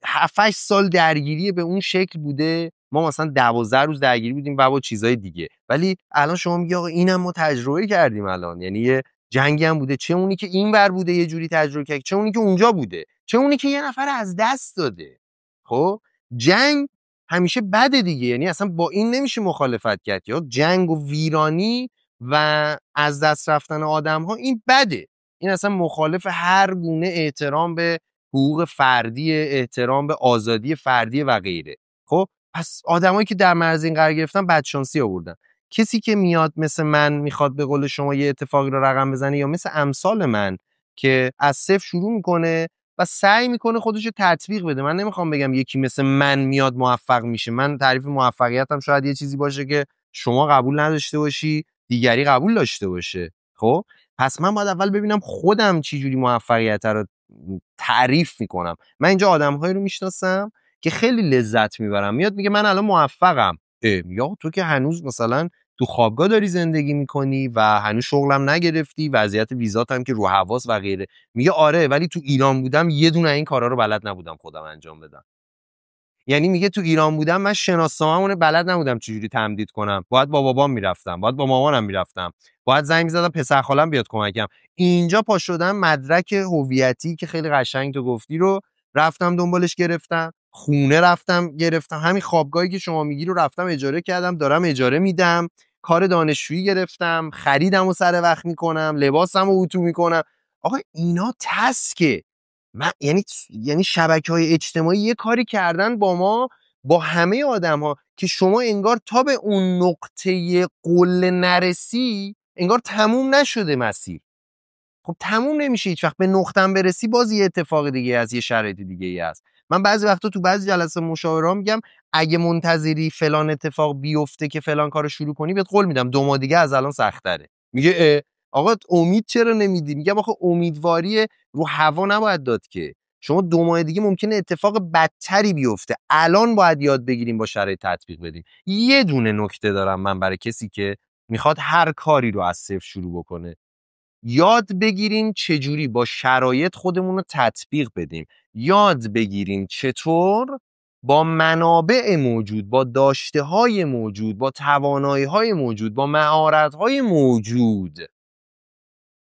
7-8 سال درگیری به اون شکل بوده، ما مثلا 12 روز درگیری بودیم و با چیزای دیگه، ولی الان شما میگی آقا اینم ما تجربه کردیم الان. یعنی یه جنگی هم بوده، چه اونی که اینور بوده یه جوری تجربه کرد، چه اونی که اونجا بوده، چه اونی که یه نفر از دست داده. خب جنگ همیشه بده دیگه، یعنی اصلا با این نمیشه مخالفت کرد. یا جنگ و ویرانی و از دست رفتن آدم‌ها این بده، این اصلا مخالف هر گونه احترام به حقوق فردی، احترام به آزادی فردی و غیره. خب پس آدمایی که در معرض این قرار گرفتن بدشانسی آوردن. کسی که میاد مثل من میخواد به قول شما یه اتفاقی رو رقم بزنه، یا مثل امثال من که از صفر شروع میکنه و سعی میکنه خودش رو تطبیق بده. من نمیخوام بگم یکی مثل من میاد موفق میشه. من تعریف موفقیتم شاید یه چیزی باشه که شما قبول نداشته باشی، دیگری قبول داشته باشه. خب پس من باید اول ببینم خودم چی جوری موفقیت رو تعریف میکنم. من اینجا آدم‌هایی رو میشناسم که خیلی لذت میبرم، میاد میگه من الان موفقم. یا تو که هنوز مثلا تو خوابگاه داری زندگی میکنی و هنوز شغلم نگرفتی، وضعیت ویزات هم که رو حواس و غیره. میگه آره ولی تو ایران بودم یه دونه این کارا رو بلد نبودم خودم انجام بدم. یعنی میگه تو ایران بودم من شناسنامه‌مون بلد نبودم چجوری تمدید کنم، باید با بابام میرفتم، باید با مامانم میرفتم، باید زنگ می‌زدم پسر خالم بیاد کمکم. اینجا پا شدم مدرک هویتی که خیلی قشنگ تو گفتی رو رفتم دنبالش گرفتم، خونه رفتم گرفتم، همین خوابگاهی که شما میگی رو رفتم اجاره کردم، دارم اجاره میدم، کار دانشجویی گرفتم، خریدمو سر وقت میکنم، لباسمو اتو میکنم. آقا اینا تسکه. من یعنی شبکه‌های اجتماعی یه کاری کردن با ما، با همه آدم‌ها، که شما انگار تا به اون نقطه قله نرسی انگار تموم نشده مسیر. خب تموم نمیشه هیچ وقت. به نقطه‌ام برسی باز یه اتفاق دیگه از یه شرایط دیگه ای است. من بعضی وقتا تو بعضی جلسه مشاوره میگم اگه منتظری فلان اتفاق بیفته که فلان کارو شروع کنی، بهت قول میدم 2 ماه دیگه از الان سخت‌تره. میگه آقا امید چرا نمیدی؟ میگم آخه امیدواری رو هوا نباید داد که. شما 2 ماه دیگه ممکنه اتفاق بدتری بیفته. الان باید یاد بگیریم با شرایط تطبیق بدیم. یه دونه نکته دارم من برای کسی که میخواد هر کاری رو از صفر شروع بکنه. یاد بگیریم چجوری با شرایط خودمون رو تطبیق بدیم. یاد بگیریم چطور با منابع موجود، با داشته‌های موجود، با توانایی‌های موجود، با مهارت‌های موجود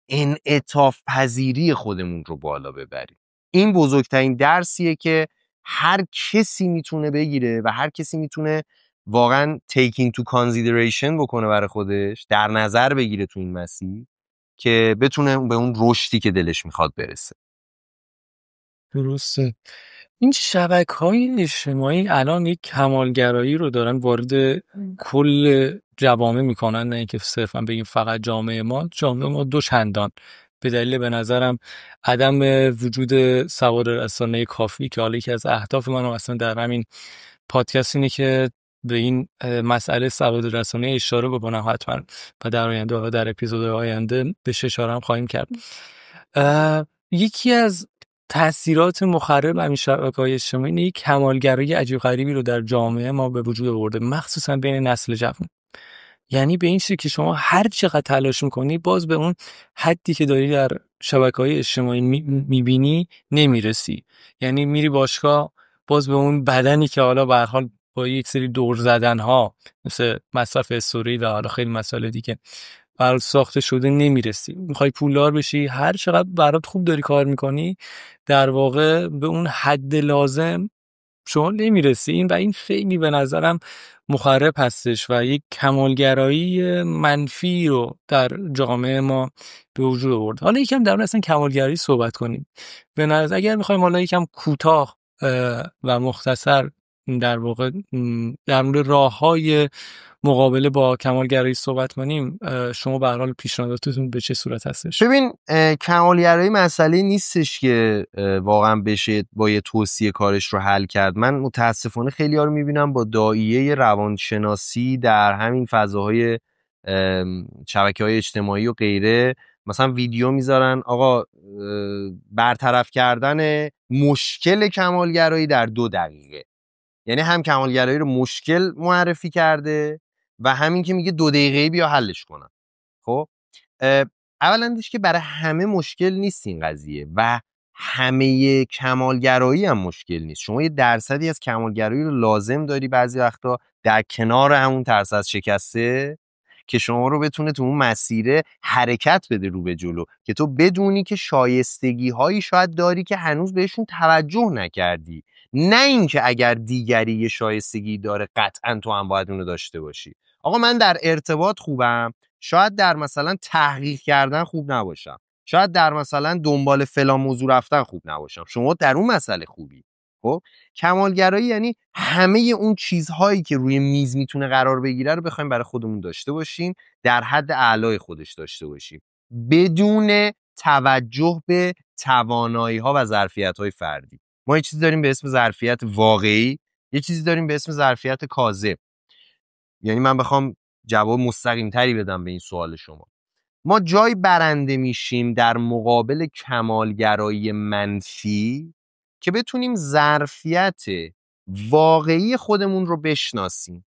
انعطاف پذیری خودمون رو بالا ببریم. این بزرگترین درسیه که هر کسی میتونه بگیره و هر کسی میتونه واقعا taking to consideration بکنه برای خودش، در نظر بگیره تو این مسیر که بتونه به اون رشدی که دلش میخواد برسه. درسته. این شبکه‌های اجتماعی الان یک کمالگرایی رو دارن وارد کل جوامع میکنن، نه اینکه صرفا بگیم فقط جامعه ما دو چندان، به دلیل به نظرم عدم وجود سواد رسانه کافی که حالا یکی از اهداف من اصلا در همین پادکست اینه که به این مسئله سواد رسانه اشاره بکنم حتما و در آینده و در اپیزودهای آینده بهش اشاره هم خواهیم کرد. یکی از تأثیرات مخرب همین شبکه‌های اجتماعی اینه یک کمالگرایی عجیب غریبی رو در جامعه ما به وجود آورده، مخصوصا بین نسل جوان. یعنی به این چیزی که شما هر چقدر تلاش میکنی باز به اون حدی که داری در شبکه‌های اجتماعی میبینی نمیرسی. یعنی میری باشگاه باز به اون بدنی که حالا به هر حال با یک سری دور زدن ها مثل مصرف استوری و حالا خیلی مسائل دیگه برات ساخته شده نمیرسی. میخوای پولدار بشی، هر چقدر برات خوب داری کار میکنی در واقع به اون حد لازم شما نمیرسی. و این خیلی به نظرم مخرب هستش و یک کمالگرایی منفی رو در جامعه ما به وجود آورد. حالا یکم در مورد اصلا کمالگرایی صحبت کنیم. به نظر اگر میخوایم حالا یکم کوتاه و مختصر در واقع در مورد راه‌های مقابله با کمالگرایی صحبت کنیم، شما به هر حال پیشنهاداتتون به چه صورت هستش؟ ببین، کمالگرایی مسئله نیستش که واقعا بشه با یه توصیه کارش رو حل کرد. من متاسفانه خیلی ها رو میبینم با داعیه روانشناسی در همین فضاهای شبکه‌های اجتماعی و غیره مثلا ویدیو میذارن آقا برطرف کردن مشکل کمالگرایی در 2 دقیقه. یعنی هم کمالگرایی رو مشکل معرفی کرده و همین که میگه 2 دقیقه‌ای بیا حلش کنم. خب اولندش که برای همه مشکل نیست این قضیه و همه کمالگرایی هم مشکل نیست. شما یه درصدی از کمالگرایی رو لازم داری بعضی وقتا در کنار همون ترس از شکسته که شما رو بتونه تو اون مسیره حرکت بده رو به جلو، که تو بدونی که شایستگی هایی شاید داری که هنوز بهشون توجه نکردی، نه اینکه اگر دیگری یه شایستگی داره قطعا تو هم باید اونو داشته باشی. آقا من در ارتباط خوبم، شاید در مثلا تحقیق کردن خوب نباشم، شاید در مثلا دنبال فلان موضوع رفتن خوب نباشم، شما در اون مسئله خوبی. خب کمالگرایی یعنی همه اون چیزهایی که روی میز میتونه قرار بگیره رو بخوایم برای خودمون داشته باشیم، در حد اعلای خودش داشته باشیم، بدون توجه به توانایی ها و ظرفیت های فردی. ما یه چیزی داریم به اسم ظرفیت واقعی، یه چیزی داریم به اسم ظرفیت کاذب. یعنی من بخوام جواب مستقیم تری بدم به این سوال شما، ما جای برنده میشیم در مقابل کمالگرایی منفی که بتونیم ظرفیت واقعی خودمون رو بشناسیم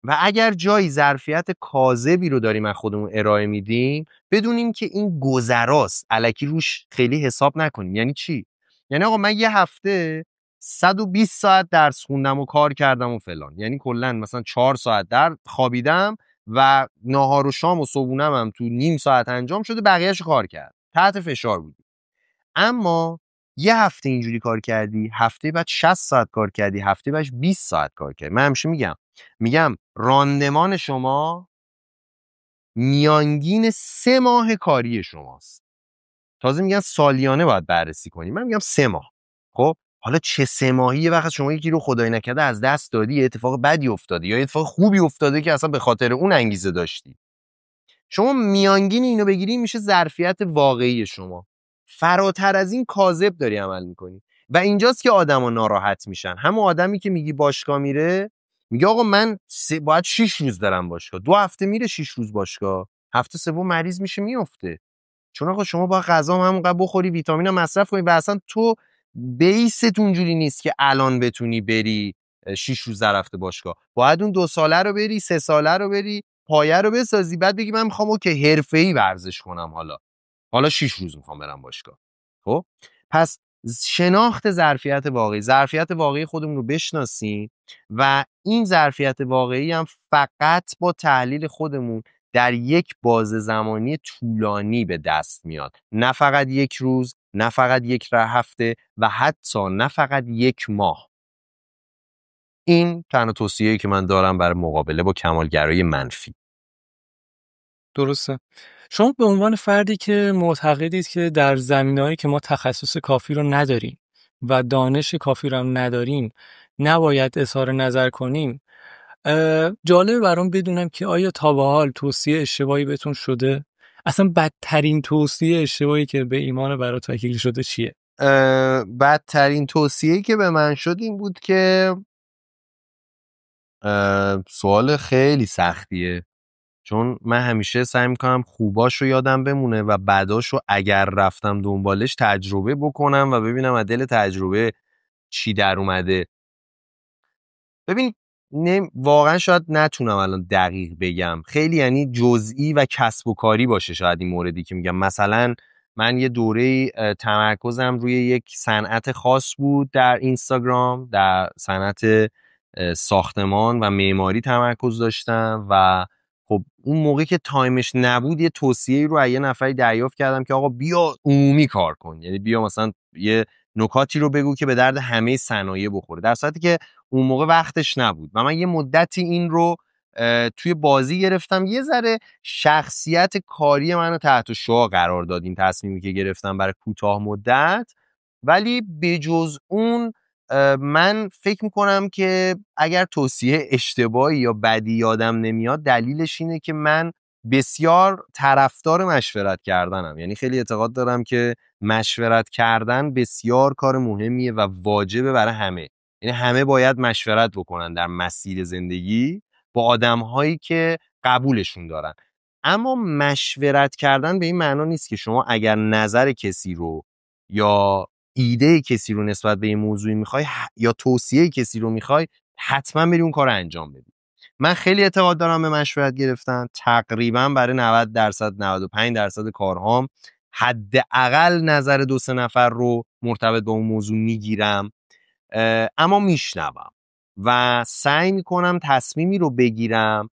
و اگر جایی ظرفیت کاذبی رو داریم از خودمون ارائه میدیم بدونیم که این گذراست، الکی روش خیلی حساب نکنیم. یعنی چی؟ یعنی آقا من یه هفته 120 ساعت درس خوندم و کار کردم و فلان، یعنی کلا مثلا 4 ساعت در خوابیدم و ناهار و شام و صبحونم هم تو نیم ساعت انجام شده، بقیه‌اش کار کرد، تحت فشار بودی. اما یه هفته اینجوری کار کردی، هفته بعد 60 ساعت کار کردی، هفته بعد 20 ساعت کار کردی. من همیشه میگم راندمان شما میانگین 3 ماه کاری شماست. تازه میگن سالیانه باید بررسی کنی، من میگم 3 ماه. خب حالا چه 3 ماهی یه وقت شما یکی رو خدای نکرده از دست دادی، یه اتفاق بدی افتاده یا یه اتفاق خوبی افتاده که اصلا به خاطر اون انگیزه داشتی، شما میانگین اینو بگیری میشه ظرفیت واقعی شما. فراتر از این کاذب داری عمل میکنی و اینجاست که آدما ناراحت میشن. همون آدمی که میگی باشگاه میره میگه آقا من باید 6 روز برم باشگاه، 2 هفته میره 6 روز باشگاه، هفته سوم مریض میشه میفته. چون آقا شما با غذا همونقدر بخوری، ویتامین هم مصرف کنی و اصلا تو بیست اونجوری نیست که الان بتونی بری 6 روز در هفته باشگاه. باید اون 2 ساله رو بری، 3 ساله رو بری، پایه رو بسازی، بعد بگی من میخوام که حرفه‌ای ورزش کنم، حالا 6 روز میخوام برم باشگاه. خب پس شناخت ظرفیت واقعی خودمون رو بشناسیم و این ظرفیت واقعی هم فقط با تحلیل خودمون در یک بازه زمانی طولانی به دست میاد، نه فقط 1 روز، نه فقط 1 هفته و حتی نه فقط 1 ماه. این تنها توصیه‌ای که من دارم برای مقابله با کمالگرایی منفی. درسته. شما به عنوان فردی که معتقدید که در زمینه‌هایی که ما تخصص کافی رو نداریم و دانش کافی رو هم نداریم نباید اظهار نظر کنیم، جالب برام بدونم که آیا تا به حال توصیه اشتباهی بهتون شده؟ اصلا بدترین توصیه اشتباهی که به ایمان برات وکیل شده چیه؟ بدترین توصیه‌ای که به من شد این بود که سوال خیلی سختیه، چون من همیشه سعی میکنم خوباشو یادم بمونه و بعداشو اگر رفتم دنبالش تجربه بکنم و ببینم از دل تجربه چی در اومده. ببین واقعا شاید نتونم الان دقیق بگم، خیلی یعنی جزئی و کسب و کاری باشه شاید این موردی که میگم. مثلا من یه دوره تمرکزم روی یک صنعت خاص بود در اینستاگرام، در صنعت ساختمان و معماری تمرکز داشتم و خب اون موقع که تایمش نبود یه توصیه رو از یه نفری دریافت کردم که آقا بیا عمومی کار کن، یعنی بیا مثلا یه نکاتی رو بگو که به درد همه صنایع بخوره، در صورتی که اون موقع وقتش نبود و من یه مدتی این رو توی بازی گرفتم. یه ذره شخصیت کاری منو تحت شعاع قرار داد این تصمیمی که گرفتم برای کوتاه مدت، ولی بجز اون من فکر میکنم که اگر توصیه اشتباهی یا بدی یادم نمیاد دلیلش اینه که من بسیار طرفدار مشورت کردنم. یعنی خیلی اعتقاد دارم که مشورت کردن بسیار کار مهمیه و واجبه برای همه. یعنی همه باید مشورت بکنن در مسیر زندگی با آدم‌هایی که قبولشون دارن. اما مشورت کردن به این معنا نیست که شما اگر نظر کسی رو یا ایده کسی رو نسبت به این موضوعی میخوای یا توصیه کسی رو میخوای حتما بری اون کار رو انجام بدی. من خیلی اعتقاد دارم به مشورت گرفتن. تقریبا برای 90% 95% کارهام حداقل نظر 2-3 نفر رو مرتبط با اون موضوع میگیرم، اما میشنوم و سعی میکنم تصمیمی رو بگیرم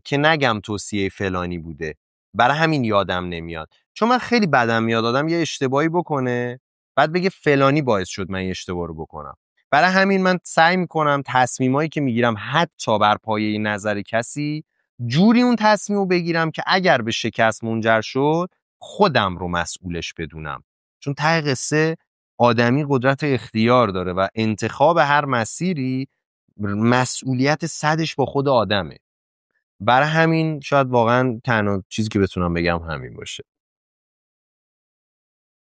که نگم توصیه فلانی بوده، برای همین یادم نمیاد. چون من خیلی بدم میاد آدم یه اشتباهی بکنه بعد بگه فلانی باعث شد من این اشتباه رو بکنم. برای همین من سعی میکنم تصمیمایی که میگیرم حتی بر پایه نظر کسی جوری اون تصمیم رو بگیرم که اگر به شکست منجر شد خودم رو مسئولش بدونم. چون ته قصه آدمی قدرت اختیار داره و انتخاب هر مسیری مسئولیت صدش با خود آدمه. برای همین شاید واقعا تنها چیزی که بتونم بگم همین باشه.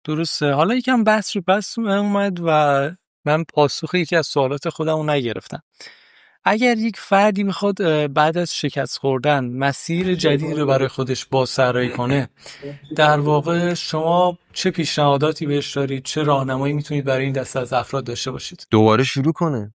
درسته. حالا یکم بس اومد و من پاسخ یکی از سوالات خودم رو نگرفتم. اگر یک فردی میخواد بعد از شکست خوردن مسیر جدید رو برای خودش بازطراحی کنه، در واقع شما چه پیشنهاداتی بهش دارید؟ چه راهنمایی میتونید برای این دسته از افراد داشته باشید؟ دوباره شروع کنه.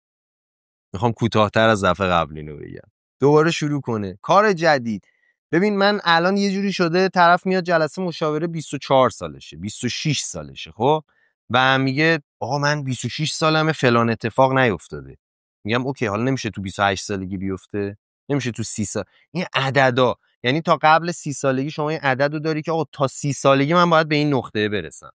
میخوام کوتاه‌تر از دفعه قبلی اینو بگم. دوباره شروع کنه کار جدید. ببین من الان یه جوری شده طرف میاد جلسه مشاوره 24 سالشه 26 سالشه، خب و میگه آقا من 26 سالمه فلان اتفاق نیفتاده. میگم اوکی، حالا نمیشه تو 28 سالگی بیفته؟ نمیشه تو 30 سال؟ این عددا، یعنی تا قبل 30 سالگی شما این عددو داری که آقا تا 30 سالگی من باید به این نقطه برسم.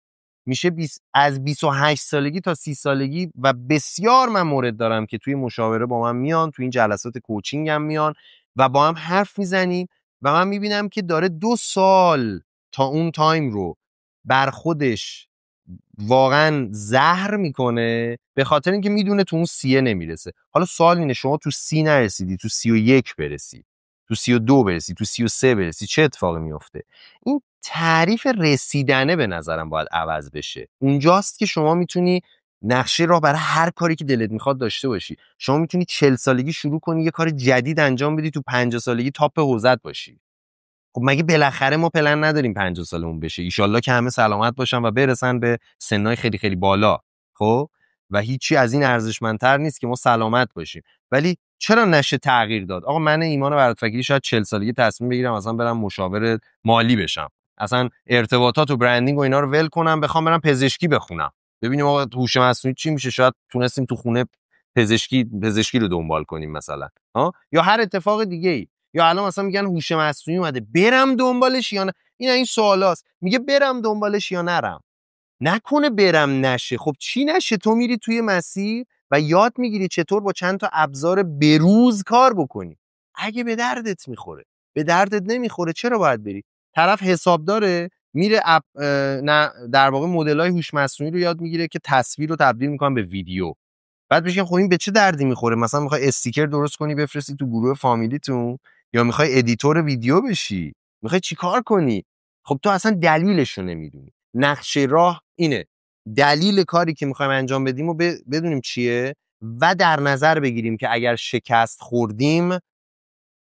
میشه از 28 سالگی تا 30 سالگی. و بسیار من مورد دارم که توی مشاوره با من میان، توی این جلسات کوچینگ هم میان و با هم حرف میزنیم و من میبینم که داره 2 سال تا اون تایم رو بر خودش واقعا زهر میکنه به خاطر اینکه میدونه تو اون 30 نمیرسه. حالا سوال اینه شما تو 30 نرسیدی، تو 31 برسی، تو 32 برسی، تو 33 برسی، چه اتفاقی میفته؟ این تعریف رسیدنه به نظرم باید عوض بشه. اونجاست که شما میتونی نقشه راه برای هر کاری که دلت میخواد داشته باشی. شما میتونی 40 سالگی شروع کنی یه کار جدید انجام بدی، تو 50 سالگی تاپ حوزت باشی. خب مگه بالاخره ما پلن نداریم 50 سالمون بشه؟ ایشالله که همه سلامت باشن و برسن به سنای خیلی خیلی بالا. خب و هیچی از این ارزشمندتر نیست که ما سلامت باشیم. ولی چرا نشه تغییر داد؟ آقا من ایمان برادفکری شاید 40 سالگی تصمیم بگیرم اصلا برم مشاور مالی بشم، اصلا ارتباطات و برندینگ و اینا رو ول کنم، بخوام برم پزشکی بخونم، ببینیم آقا هوش مصنوعی چی میشه. شاید تونستیم تو خونه پزشکی رو دنبال کنیم مثلا، یا هر اتفاق دیگه ای. یا الان مثلا میگن هوش مصنوعی اومده، برم دنبالش یا نه؟ این سوالاست. میگه برم دنبالش یا نرم؟ نکنه برم نشه. خب چی نشه؟ تو میری توی مسیر و یاد میگیری چطور با چند تا ابزار بروز کار بکنی. اگه به دردت میخوره. به دردت نمیخوره چرا باید بری؟ طرف حساب داره میره نه در واقع مدل‌های هوش مصنوعی رو یاد میگیره که تصویر رو تبدیل میکنن به ویدیو. بعد میگن خب این به چه دردی میخوره؟ مثلا میخوای استیکر درست کنی بفرستی تو گروه فامیلیتون، یا میخوای ادیتور ویدیو بشی، میخوای چیکار کنی؟ خب تو اصلا دلیلش رو نمیدونی. نقشه راه اینه، دلیل کاری که میخوایم انجام بدیم و بدونیم چیه و در نظر بگیریم که اگر شکست خوردیم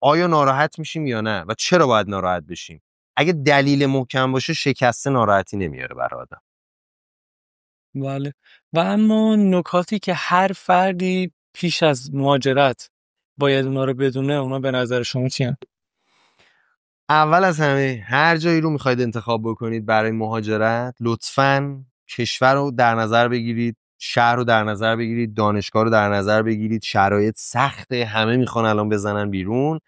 آیا ناراحت میشیم یا نه و چرا باید ناراحت بشیم. اگه دلیل محکم باشه شکست ناراحتی نمیاره برای آدم. بله. و اما نکاتی که هر فردی پیش از مهاجرت باید اونا رو بدونه، اونا به نظر شما چی هن؟ اول از همه هر جایی رو میخواید انتخاب بکنید برای مهاجرت، لطفاً کشور رو در نظر بگیرید، شهر رو در نظر بگیرید، دانشگاه رو در نظر بگیرید. شرایط سخته، همه میخوان الان بزنن بیرون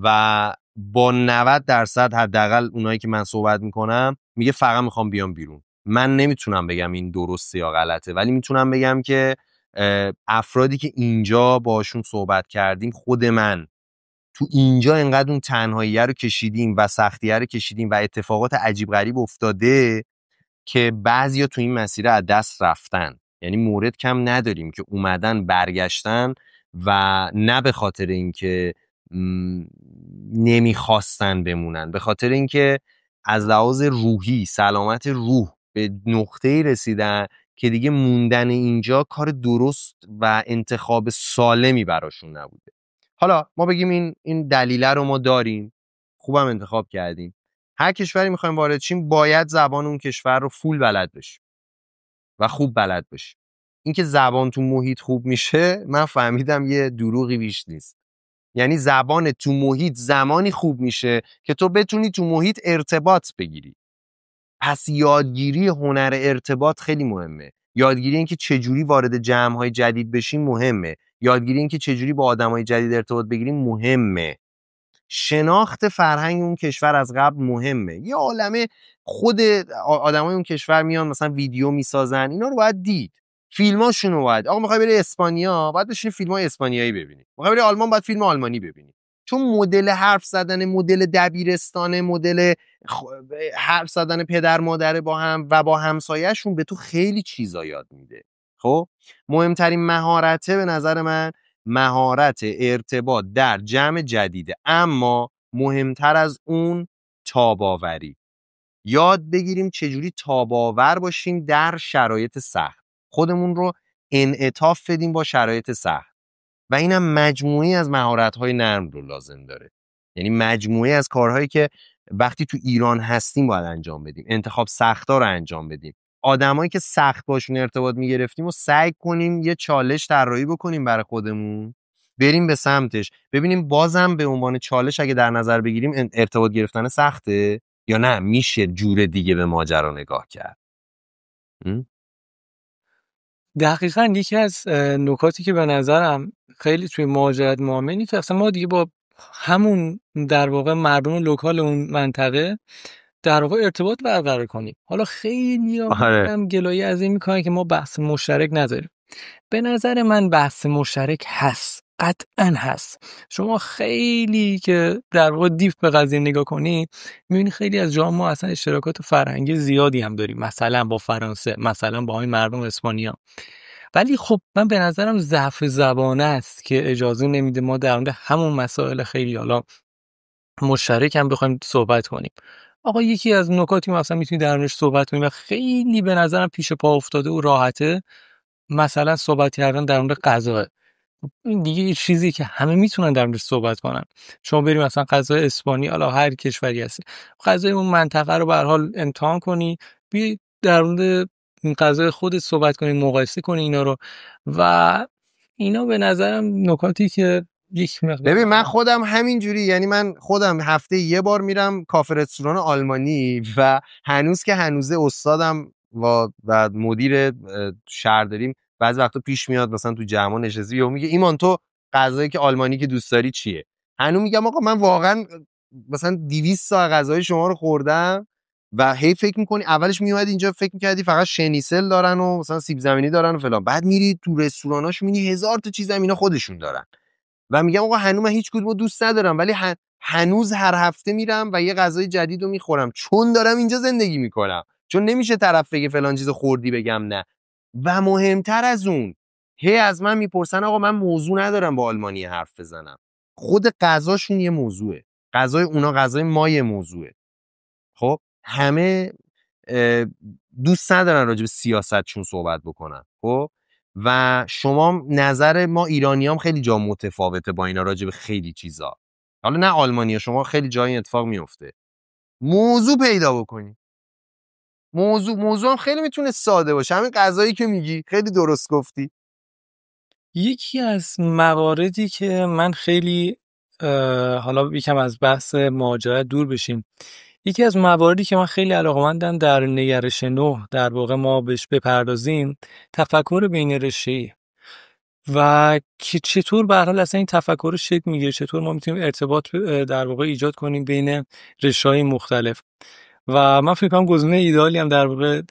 و با 90% حداقل اونایی که من صحبت میکنم میگه فقط میخوام بیام بیرون. من نمیتونم بگم این درسته یا غلطه، ولی میتونم بگم که افرادی که اینجا باشون صحبت کردیم، خود من تو اینجا انقدر اون تنهاییه رو کشیدیم و سختیه رو کشیدیم و اتفاقات عجیب غریب افتاده که بعضیا تو این مسیر از دست رفتن. یعنی مورد کم نداریم که اومدن برگشتن و نه به خاطر اینکه نمیخواستن بمونن، به خاطر اینکه از لحاظ روحی، سلامت روح به نقطه‌ای رسیدن که دیگه موندن اینجا کار درست و انتخاب سالمی براشون نبوده. حالا ما بگیم این دلیله رو ما داریم، خوبم انتخاب کردیم. هر کشوری میخوایم وارد شیم باید زبان اون کشور رو فول بلد بشیم و خوب بلد بشیم. اینکه زبان تو محیط خوب میشه، من فهمیدم یه دروغی بیش نیست. یعنی زبان تو محیط زمانی خوب میشه که تو بتونی تو محیط ارتباط بگیری. پس یادگیری هنر ارتباط خیلی مهمه. یادگیری اینکه چجوری وارد جمع‌های جدید بشیم مهمه. یادگیری اینکه چجوری با آدمای جدید ارتباط بگیریم مهمه. شناخت فرهنگ اون کشور از قبل مهمه. یه عالمه خود آدمای اون کشور میان مثلا ویدیو میسازن، اینا رو باید دید. فیلماشون رو باید، آقا میخوای بری اسپانیا باید بشین فیلمای اسپانیایی ببینی، میخوای بری آلمان باید فیلم آلمانی ببینی. چون مدل حرف زدن، مدل دبیرستان، مدل حرف زدن پدر مادر با هم و با همسایه‌شون به تو خیلی چیزا یاد میده. خب مهمترین مهارته به نظر من مهارت ارتباط در جمع جدیده، اما مهمتر از اون تاباوری. یاد بگیریم چجوری تاباور باشیم در شرایط سخت، خودمون رو انعطاف بدیم با شرایط سخت و اینم مجموعی از مهارت‌های نرم رو لازم داره. یعنی مجموعی از کارهایی که وقتی تو ایران هستیم باید انجام بدیم، انتخاب سخت‌ها رو انجام بدیم. آدمایی که سخت باشون ارتباط میگرفتیم و سعی کنیم یه چالش طراحی بکنیم برای خودمون، بریم به سمتش، ببینیم بازم به عنوان چالش اگه در نظر بگیریم ارتباط گرفتن سخته یا نه میشه جور دیگه به ماجرا نگاه کرد. دقیقاً یکی از نکاتی که به نظرم خیلی توی مهاجرت مهمه اینه که اصلا ما دیگه با همون در واقع مردم لوکال اون منطقه در واقع ارتباط برقرار کنیم. حالا خیلی هم گلایه از این میکنن که ما بحث مشترک نداریم. به نظر من بحث مشترک هست، قطعا هست. شما خیلی که در واقع دیپ به قضیه نگاه کنی میبینی خیلی از جاها ما اصلا اشتراکات فرهنگی زیادی هم داریم، مثلا با فرانسه، مثلا با این مردم اسپانیا. ولی خب من به نظرم ضعف زبانه است که اجازه نمیده ما در مورد همون مسائل خیلی حالا مشترک هم بخوایم صحبت کنیم. آقا یکی از نکاتی ما اصلا میتونیم در موردش صحبت کنیم و خیلی به نظرم پیش پا افتاده و راحته، مثلا صحبت کردن در مورد غذا. این دیگه یه چیزی که همه میتونن در موردش صحبت کنن. شما بریم مثلا غذای اسپانیا، حالا هر کشوری هست، غذای اون منطقه رو به هر حال امتحان کنی، بی در مورد غذای خودت صحبت کنی، مقایسه کنی اینا رو و اینا به نظرم نکاتی که یک مقدار. ببین من خودم همینجوری، یعنی من خودم هفته یه بار میرم کافه رستوران آلمانی و هنوز که هنوزه استادم و مدیر شهرداریم بعضی وقتا پیش میاد مثلا تو جمع نشستی و میگه ایمان تو غذایی که آلمانی که دوست داری چیه؟ هنوز میگم آقا من واقعا مثلا 200 سال غذای شما رو خوردم و هی فکر میکنی اولش میومد اینجا فکر میکردی فقط شنیسل دارن و مثلا سیب زمینی دارن و فلان، بعد میری تو رستوراناش میبینی 1000 تا چیز اینا خودشون دارن و میگم آقا هنوز من هیچ کدومو دوست ندارم ولی هنوز هر هفته میرم و یه غذای جدید رو میخورم چون دارم اینجا زندگی میکنم، چون نمیشه طرف بگه فلان چیز خوردی بگم نه. و مهمتر از اون هی از من میپرسن آقا من موضوع ندارم با آلمانی حرف بزنم، خود غذاشون یه موضوعه، غذای اونا غذای ما یه موضوعه. خب همه دوست ندارن راجع به سیاستشون صحبت بکنن. خب و شما نظر ما ایرانیام خیلی جا متفاوته با اینا راجع به خیلی چیزا، حالا نه آلمانیا، شما خیلی جای اتفاق میفته. موضوع پیدا بکنی، موضوع هم خیلی میتونه ساده باشه، همین غذایی که میگی خیلی درست گفتی. یکی از مواردی که من خیلی حالا یکم از بحث مهاجرت دور بشیم، یکی از مواردی که من خیلی علاقه‌مندم در نگرش نو در واقع ما بهش بپردازیم، تفکر بین رشته‌ای و که چطور به هر حال اصلا این تفکر شکل میگیره، چطور ما میتونیم ارتباط در واقع ایجاد کنیم بین رشته‌های مختلف. و من فکر کنم گزینه ایدئالی هم در واقع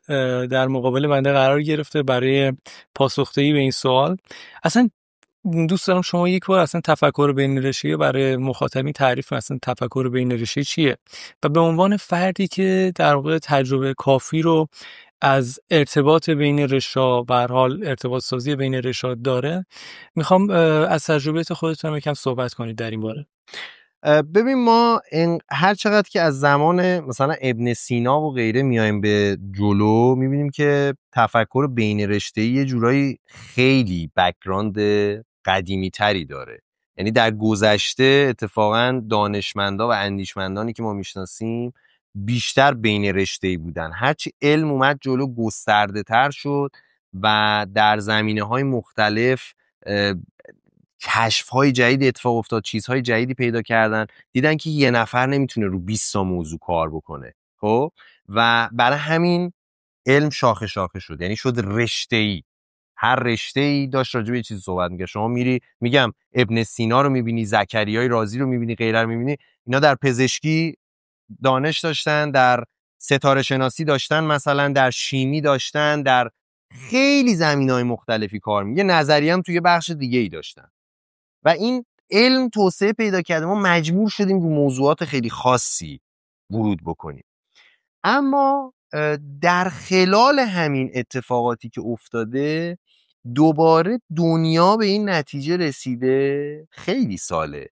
در مقابل بنده قرار گرفته برای پاسخدهی به این سوال. اصلا دوست دارم شما یک بار اصلا تفکر بین رشته برای مخاطبین تعریف کنید، اصلا تفکر بین رشته چیه و به عنوان فردی که در واقع تجربه کافی رو از ارتباط بین رشته به هر حال ارتباط سازی بین رشته داره، میخوام از تجربیات خودتون یکم صحبت کنید در این باره. ببین ما هر چقدر که از زمان مثلا ابن سینا و غیره میایم به جلو میبینیم که تفکر بین رشته‌ای یه جورایی خیلی بک‌گراند قدیمی تری داره. یعنی در گذشته اتفاقا دانشمندا و اندیشمندانی که ما میشناسیم بیشتر بین رشته‌ای بودن. هرچی علم اومد جلو گسترده تر شد و در زمینه‌های مختلف کشف‌های جدید اتفاق افتاد، چیزهای جدیدی پیدا کردن، دیدن که یه نفر نمیتونه رو 20 تا موضوع کار بکنه. خب و برای همین علم شاخه شاخه شد، یعنی شد رشته‌ای. هر رشته‌ای داشت راجع به یه چیزی صحبت می‌کرد. شما میری میگم ابن سینا رو می‌بینی، زکریای رازی رو می‌بینی، غیره رو می‌بینی، اینا در پزشکی دانش داشتن، در ستاره شناسی داشتن، مثلا در شیمی داشتن، در خیلی زمینه‌های مختلفی کار می‌کردن. یه نظریه هم توی بخش دیگه‌ای داشتن. و این علم توسعه پیدا کرده، ما مجبور شدیم رو موضوعات خیلی خاصی ورود بکنیم. اما در خلال همین اتفاقاتی که افتاده دوباره دنیا به این نتیجه رسیده خیلی ساله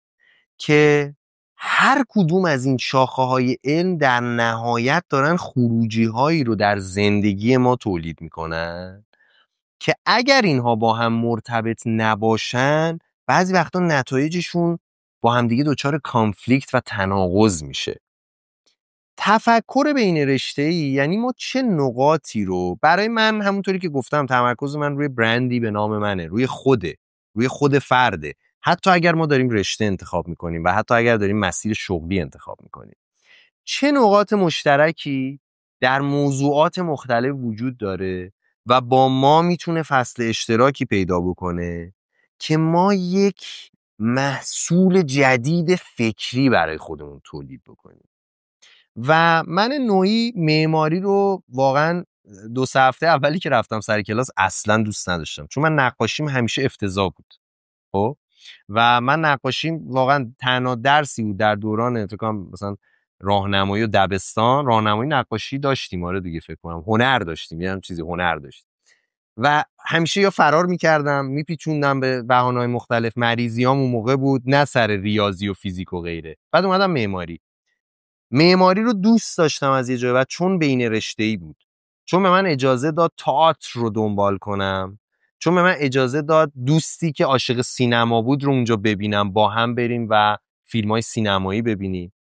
که هر کدوم از این شاخه های علم در نهایت دارن خروجی هایی رو در زندگی ما تولید میکنن که اگر اینها با هم مرتبط نباشن بعضی وقتا نتایجشون با همدیگه دچار کانفلیکت و تناقض میشه. تفکر بین رشته‌ای یعنی ما چه نقاطی رو، برای من همونطوری که گفتم تمرکز من روی برندی به نام منه، روی خود فرده، حتی اگر ما داریم رشته انتخاب میکنیم و حتی اگر داریم مسیر شغلی انتخاب میکنیم، چه نقاط مشترکی در موضوعات مختلف وجود داره و با ما میتونه فصل اشتراکی پیدا بکنه که ما یک محصول جدید فکری برای خودمون تولید بکنیم. و من نوعی معماری رو واقعا 2-3 هفته اولی که رفتم سر کلاس اصلا دوست نداشتم، چون من نقاشیم همیشه افتضاح بود. خب و من نقاشیم واقعا تنها درسی بود در دوران فکر کنم مثلا راهنمایی و دبستان. راهنمایی نقاشی داشتیم، آره دیگه، فکر کنم هنر داشتیم، یه هم چیزی هنر داشتیم و همیشه یا فرار میکردم، میپیچوندم به بهانه‌های مختلف. مریضیام اون موقع بود، نه سر ریاضی و فیزیک و غیره. بعد اومدم معماری رو دوست داشتم از یه جای بعد، چون بین رشته‌ای بود، چون به من اجازه داد تئاتر رو دنبال کنم، چون به من اجازه داد دوستی که عاشق سینما بود رو اونجا ببینم، با هم بریم و فیلم‌های سینمایی ببینیم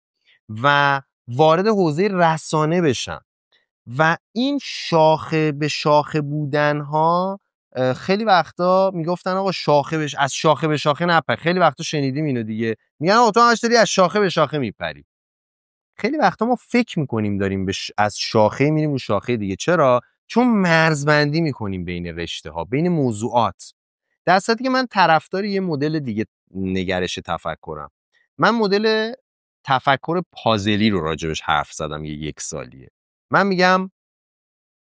و وارد حوزه رسانه بشم. و این شاخه به شاخه بودنها خیلی وقتا میگفتن آقا از شاخه به شاخه نپر. خیلی وقتا شنیدیم اینو دیگه، میگن آقا تو همش داری از شاخه به شاخه میپری. خیلی وقتا ما فکر میکنیم داریم از شاخه میریم اون شاخه دیگه. چرا؟ چون مرزبندی میکنیم بین رشته ها، بین موضوعات، در صورتی که من طرفدار یه مدل دیگه نگرش تفکرم. من مدل تفکر پازلی رو راجبش حرف زدم 1 سالیه. من میگم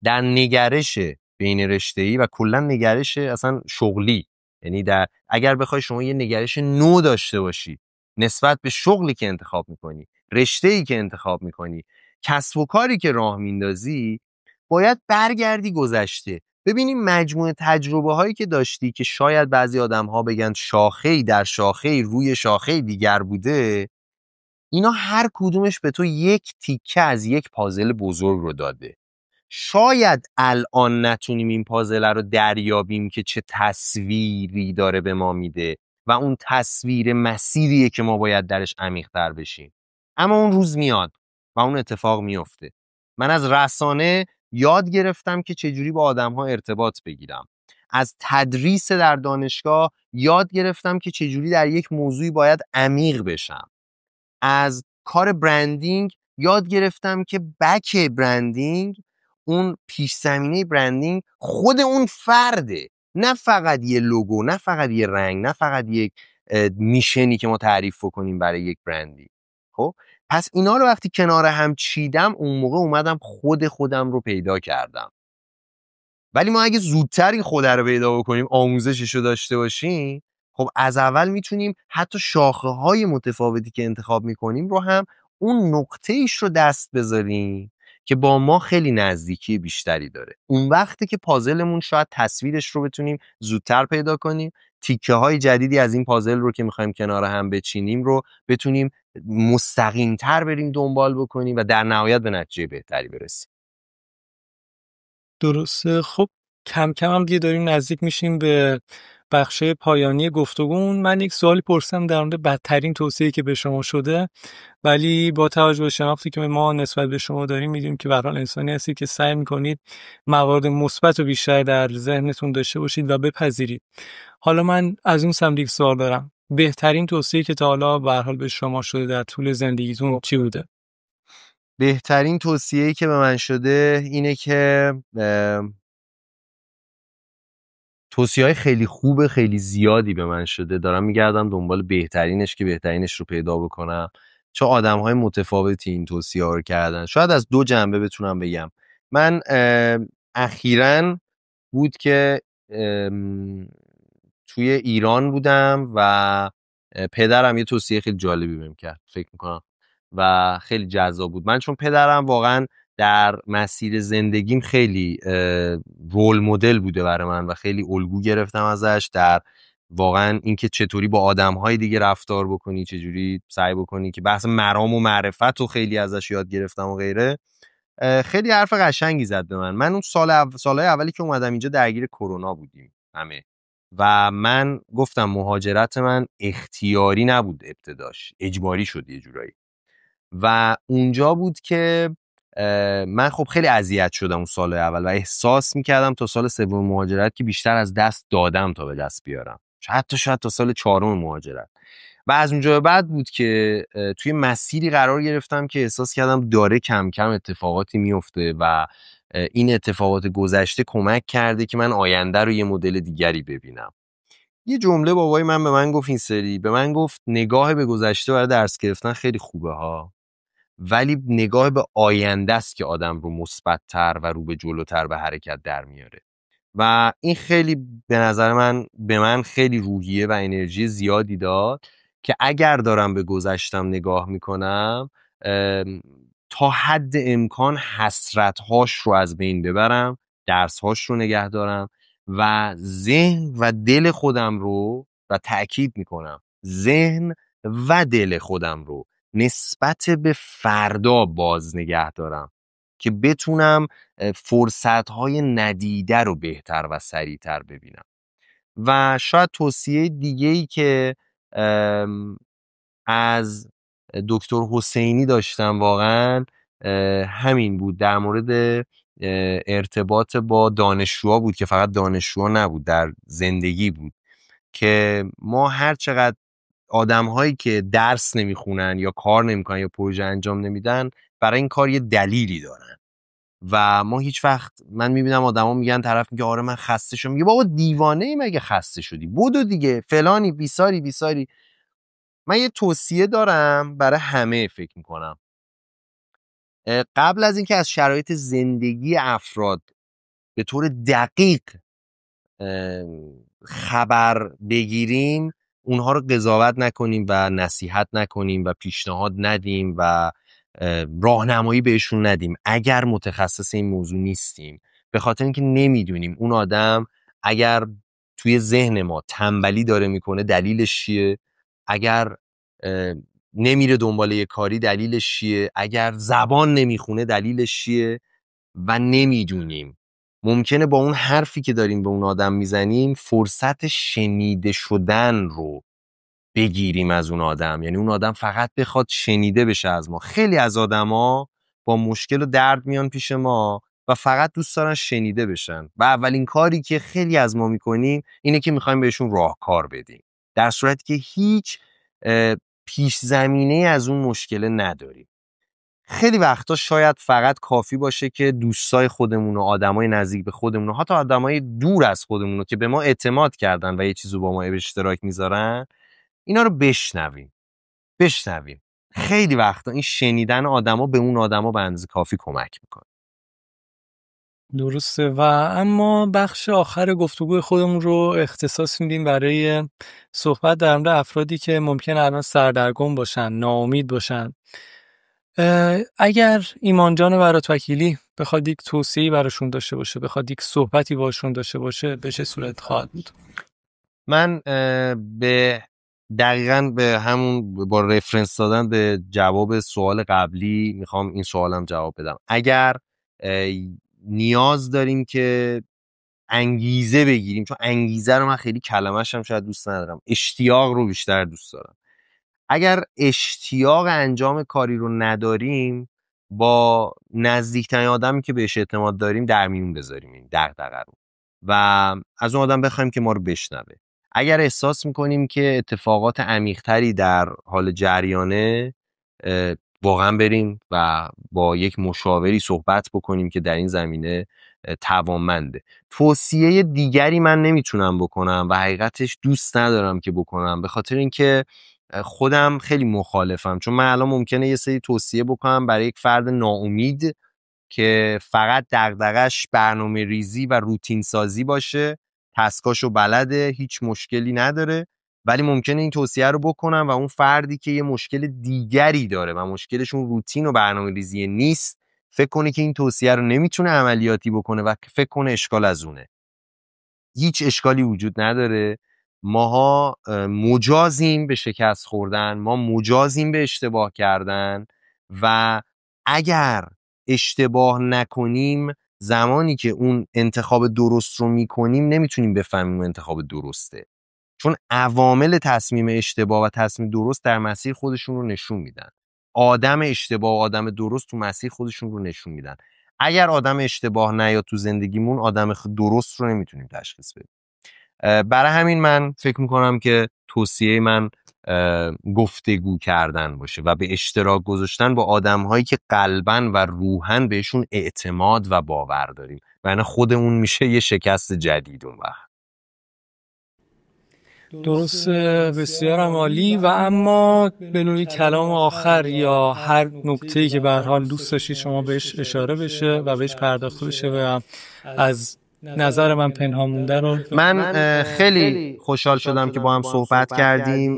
در نگرش بین رشته‌ای و کلا نگرش اصلا شغلی، یعنی اگر بخوای شما یه نگرش نو داشته باشی نسبت به شغلی که انتخاب میکنی، رشته‌ای که انتخاب میکنی، کسب و کاری که راه میندازی، باید برگردی گذشته، ببینی مجموعه تجربه هایی که داشتی که شاید بعضی آدم ها بگن شاخه‌ای در شاخه‌ای روی شاخه‌ای دیگر بوده، اینا هر کدومش به تو یک تیکه از یک پازل بزرگ رو داده. شاید الان نتونیم این پازل رو دریابیم که چه تصویری داره به ما میده و اون تصویر مسیریه که ما باید درش عمیق‌تر بشیم، اما اون روز میاد و اون اتفاق میفته. من از رسانه یاد گرفتم که چجوری با آدم‌ها ارتباط بگیرم. از تدریس در دانشگاه یاد گرفتم که چجوری در یک موضوعی باید عمیق بشم. از کار برندینگ یاد گرفتم که بک برندینگ، اون پیش زمینه برندینگ خود اون فرده، نه فقط یه لوگو، نه فقط یه رنگ، نه فقط یک میشنی که ما تعریف کنیم برای یک برندی. خب پس اینا رو وقتی کنار هم چیدم، اون موقع اومدم خودم رو پیدا کردم. ولی ما اگه زودتر این خود رو پیدا بکنیم، آموزشش رو داشته باشیم، خب از اول میتونیم حتی شاخه های متفاوتی که انتخاب میکنیم رو هم اون نقطه ایش رو دست بذاریم که با ما خیلی نزدیکی بیشتری داره. اون وقتی که پازلمون شاید تصویرش رو بتونیم زودتر پیدا کنیم، تیکه های جدیدی از این پازل رو که میخوایم کنار هم بچینیم رو بتونیم مستقیم تر بریم دنبال بکنیم و در نهایت به نتیجه بهتری برسیم. درسته. خب کم کم هم دیگه داریم نزدیک میشیم به بخش پایانی گفتگون. من یک سوالی پرسیدم در مورد بدترین توصیه‌ای که به شما شده، ولی با توجه به شناختی که ما نسبت به شما داریم میدونیم که به هر حال انسانی هستید که سعی میکنید موارد مثبت و بیشتر در ذهنتون داشته باشید و بپذیرید. حالا من از اون سمت یک سوال دارم. بهترین توصیه‌ای که تا حالا به هر حال به شما شده در طول زندگیتون چی بوده؟ بهترین توصیه‌ای که به من شده اینه که توصیه‌های خیلی خوب، خیلی زیادی به من شده. دارم میگردم دنبال بهترینش که بهترینش رو پیدا بکنم، چه آدم‌های متفاوتی این توصیه‌ها رو کردن. شاید از دو جنبه بتونم بگم. من اخیراً بود که توی ایران بودم و پدرم یه توصیه خیلی جالبی بهم کرد، فکر میکنم و خیلی جذاب بود. من چون پدرم واقعا در مسیر زندگیم خیلی رول مدل بوده برای من و خیلی الگو گرفتم ازش در واقعا اینکه چطوری با آدم‌های دیگه رفتار بکنی، چجوری سعی بکنی که بحث مرام و معرفت رو خیلی ازش یاد گرفتم و غیره. خیلی حرف قشنگی زد به من. اون سالهای اولی که اومدم اینجا درگیر کرونا بودیم همه و من گفتم مهاجرت من اختیاری نبود، ابتداش اجباری شد یه جورایی و اونجا بود که من خب خیلی اذیت شدم اون سال اول و احساس میکردم تا سال سوم مهاجرت که بیشتر از دست دادم تا به دست بیارم، شاید تا سال چهارم مهاجرت. و از اونجا به بعد بود که توی مسیری قرار گرفتم که احساس کردم داره کم کم اتفاقاتی میفته و این اتفاقات گذشته کمک کرده که من آینده رو یه مدل دیگری ببینم. یه جمله بابای من به من گفت این سری، به من گفت نگاه به گذشته برای درس گرفتن خیلی خوبه ها، ولی نگاه به آینده است که آدم رو مثبت‌تر و رو به جلوتر به حرکت در میاره. و این خیلی به نظر من به من خیلی روحیه و انرژی زیادی داد که اگر دارم به گذشتم نگاه میکنم تا حد امکان حسرت‌هاش رو از بین ببرم، درس‌هاش رو نگه دارم و ذهن و دل خودم رو، و تأکید میکنم ذهن و دل خودم رو نسبت به فردا باز نگه دارم که بتونم فرصت‌های ندیده رو بهتر و سریعتر ببینم. و شاید توصیه دیگه‌ای که از دکتر حسینی داشتم واقعا همین بود، در مورد ارتباط با دانشجوها بود که فقط دانشجوها نبود، در زندگی بود که ما هر چقدر آدم هایی که درس نمیخونن یا کار نمیکنن یا پروژه انجام نمیدن برای این کار یه دلیلی دارن و ما هیچ وقت، من میبینم آدما میگن، طرف میگه آره من خسته شدم، میگه بابا دیوانه ای مگه خسته شدی، بدو دیگه فلانی بیساری. من یه توصیه دارم برای همه، فکر میکنم قبل از اینکه از شرایط زندگی افراد به طور دقیق خبر بگیریم، اونها رو قضاوت نکنیم و نصیحت نکنیم و پیشنهاد ندیم و راهنمایی بهشون ندیم اگر متخصص این موضوع نیستیم، به خاطر اینکه نمیدونیم اون آدم اگر توی ذهن ما تنبلی داره میکنه دلیلش چیه، اگر نمیره دنبال یه کاری دلیلش چیه، اگر زبان نمیخونه دلیلش چیه و نمیدونیم. ممکنه با اون حرفی که داریم به اون آدم میزنیم فرصت شنیده شدن رو بگیریم از اون آدم، یعنی اون آدم فقط بخواد شنیده بشه از ما. خیلی از آدما با مشکل و درد میان پیش ما و فقط دوست دارن شنیده بشن و اولین کاری که خیلی از ما میکنیم اینه که میخوایم بهشون راهکار بدیم، در صورتی که هیچ پیش زمینه از اون مشکل نداریم. خیلی وقتا شاید فقط کافی باشه که دوستای خودمون و آدمای نزدیک به خودمون و حتی آدمای دور از خودمون که به ما اعتماد کردن و یه چیزو با ما به اشتراک میذارن، اینا رو بشنویم. خیلی وقتا این شنیدن آدما به اون آدما به اندازه کافی کمک میکنه. درسته. و اما بخش آخر گفتگوی خودمون رو اختصاص میدیم برای صحبت در مورد افرادی که ممکن الان سردرگم باشن، ناامید باشن. اگر ایمان جان برات وکیلی بخواد یک توصیه‌ای براشون داشته باشه، بخواد یک صحبتی باشون داشته باشه، به چه صورت خواهد بود؟ من به دقیقاً به همون با رفرنس دادن به جواب سوال قبلی میخوام این سوالم جواب بدم. اگر نیاز داریم که انگیزه بگیریم، چون انگیزه رو من خیلی کلمش هم شاید دوست ندارم، اشتیاق رو بیشتر دوست دارم. اگر اشتیاق انجام کاری رو نداریم، با نزدیکترین آدمی که بهش اعتماد داریم در میون بذاریم این دغدغه رو و از اون آدم بخوایم که ما رو بشنوه. اگر احساس میکنیم که اتفاقات عمیق‌تری در حال جریانه، واقعا بریم و با یک مشاوری صحبت بکنیم که در این زمینه توانمنده. توصیه دیگری من نمیتونم بکنم و حقیقتش دوست ندارم که بکنم، به خاطر اینکه خودم خیلی مخالفم. چون من الان ممکنه یه سری توصیه بکنم برای یک فرد ناامید که فقط دغدغش برنامه ریزی و روتین سازی باشه، تسکاشو بلده، هیچ مشکلی نداره، ولی ممکنه این توصیه رو بکنم و اون فردی که یه مشکل دیگری داره و مشکلشون روتین و برنامه ریزی نیست، فکر کنه که این توصیه رو نمیتونه عملیاتی بکنه و فکر کنه اشکال از اونه. هیچ اشکالی وجود نداره. ماها مجازیم به شکست خوردن، ما مجازیم به اشتباه کردن و اگر اشتباه نکنیم، زمانی که اون انتخاب درست رو میکنیم نمیتونیم بفهمیم انتخاب درسته، چون عوامل تصمیم اشتباه و تصمیم درست در مسیر خودشون رو نشون میدن. آدم اشتباه و آدم درست تو مسیر خودشون رو نشون میدن. اگر آدم اشتباه نیاد تو زندگیمون، آدم درست رو نمیتونیم تشخیص بدیم. برای همین من فکر میکنم که توصیه من گفتگو کردن باشه و به اشتراک گذاشتن با آدم‌هایی که قلباً و روحاً بهشون اعتماد و باور داریم، و خودمون میشه یه شکست جدید اون وقت. درست، بسیار عالی. و اما به نوعی کلام آخر یا هر نکته‌ای که به هر حال دوست داشتید شما بهش اشاره بشه و بهش پرداخته بشه و از نظر من پنهان مونده رو. من خیلی خوشحال شدم که با هم صحبت کردیم.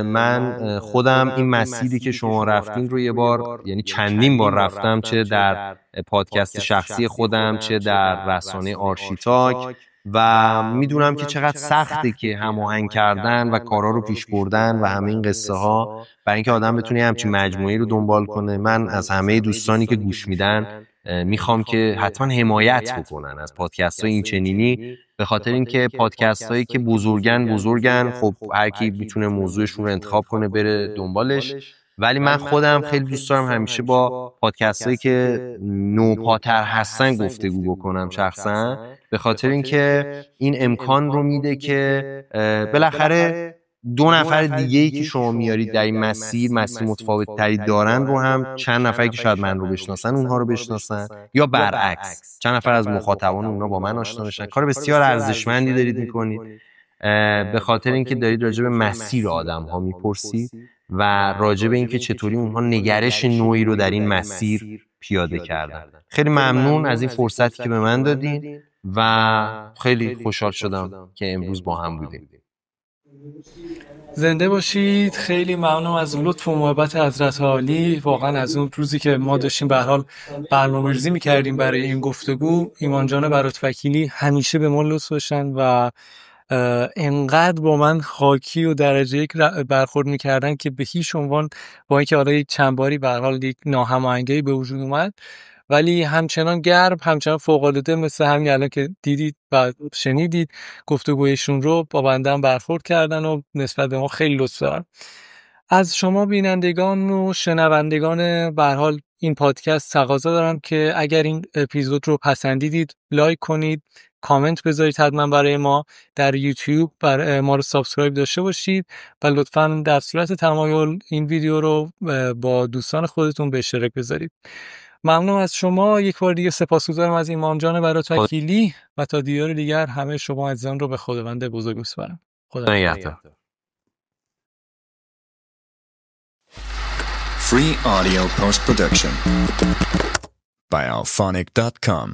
من خودم این مسیری که شما رفتین رو یه بار، یعنی چندین بار رفتم، چه در پادکست شخصی خودم چه در رسانه آرشیتاک، و میدونم که چقدر سخته که هماهنگ کردن و کارا رو پیش بردن و همه این قصه ها، برای اینکه آدم بتونه همچین مجموعه‌ای رو دنبال کنه. من از همه دوستانی که گوش میدن میخوام که حتما حمایت بکنن از پادکست های این چنینی، به خاطر اینکه پادکست هایی که بزرگن، خب هر کی میتونه موضوعشون رو انتخاب کنه بره دنبالش، ولی من خودم خیلی دوست دارم همیشه با پادکست هایی که نوپاتر هستن گفتگو بکنم شخصا، به خاطر اینکه این امکان رو میده که بالاخره دو نفر دیگه‌ای که شما میارید در این مسیر متفاوت تری دارن رو هم چند نفری که شاید من رو بشناسن اونها رو بشناسن، یا برعکس چند نفر از مخاطبان اونا با من آشنا بشن. کار بسیار ارزشمندی دارید میکنید، به خاطر اینکه دارید راجع به مسیر آدم ها میپرسید و راجع به اینکه چطوری اونها نگرش نوعی رو در این مسیر پیاده کردن. خیلی ممنون از این فرصتی که به من دادین و خیلی خوشحال شدم که امروز با هم بودیم. زنده باشید. خیلی ممنونم از لطف و محبت حضرت عالی. واقعا از اون روزی که ما داشتیم به هر حال برنامه‌ریزی می‌کردیم برای این گفتگو، ایمان جان برات وکیلی همیشه به ما لطف داشتن و انقدر با من خاکی و درجه یک برخورد می‌کردن که به هیچ عنوان، با اینکه حالا چند باری به هر حال یک ناهماهنگی به وجود اومد، ولی همچنان گرم، همچنان فوق‌العاده، مثل همین الان که دیدید و شنیدید گفتگویشون رو با بنده هم برخورد کردن و نسبت به ما خیلی لطف دارن. از شما بینندگان و شنوندگان به هر حال این پادکست تقاضا دارم که اگر این اپیزود رو پسندیدید لایک کنید، کامنت بذارید حتما برای ما، در یوتیوب بر ما رو سابسکرایب داشته باشید و لطفاً در صورت تمایل این ویدیو رو با دوستان خودتون به اشتراک بذارید. ممنون از شما، یک بار دیگه سپاسگزارم از ایمان جان برات وکیلی و تا دیدار دیگر همه شما عزیزان رو به خداوند بزرگ میسپارم. خدا نگهدار. Free audio post production by alphonic.com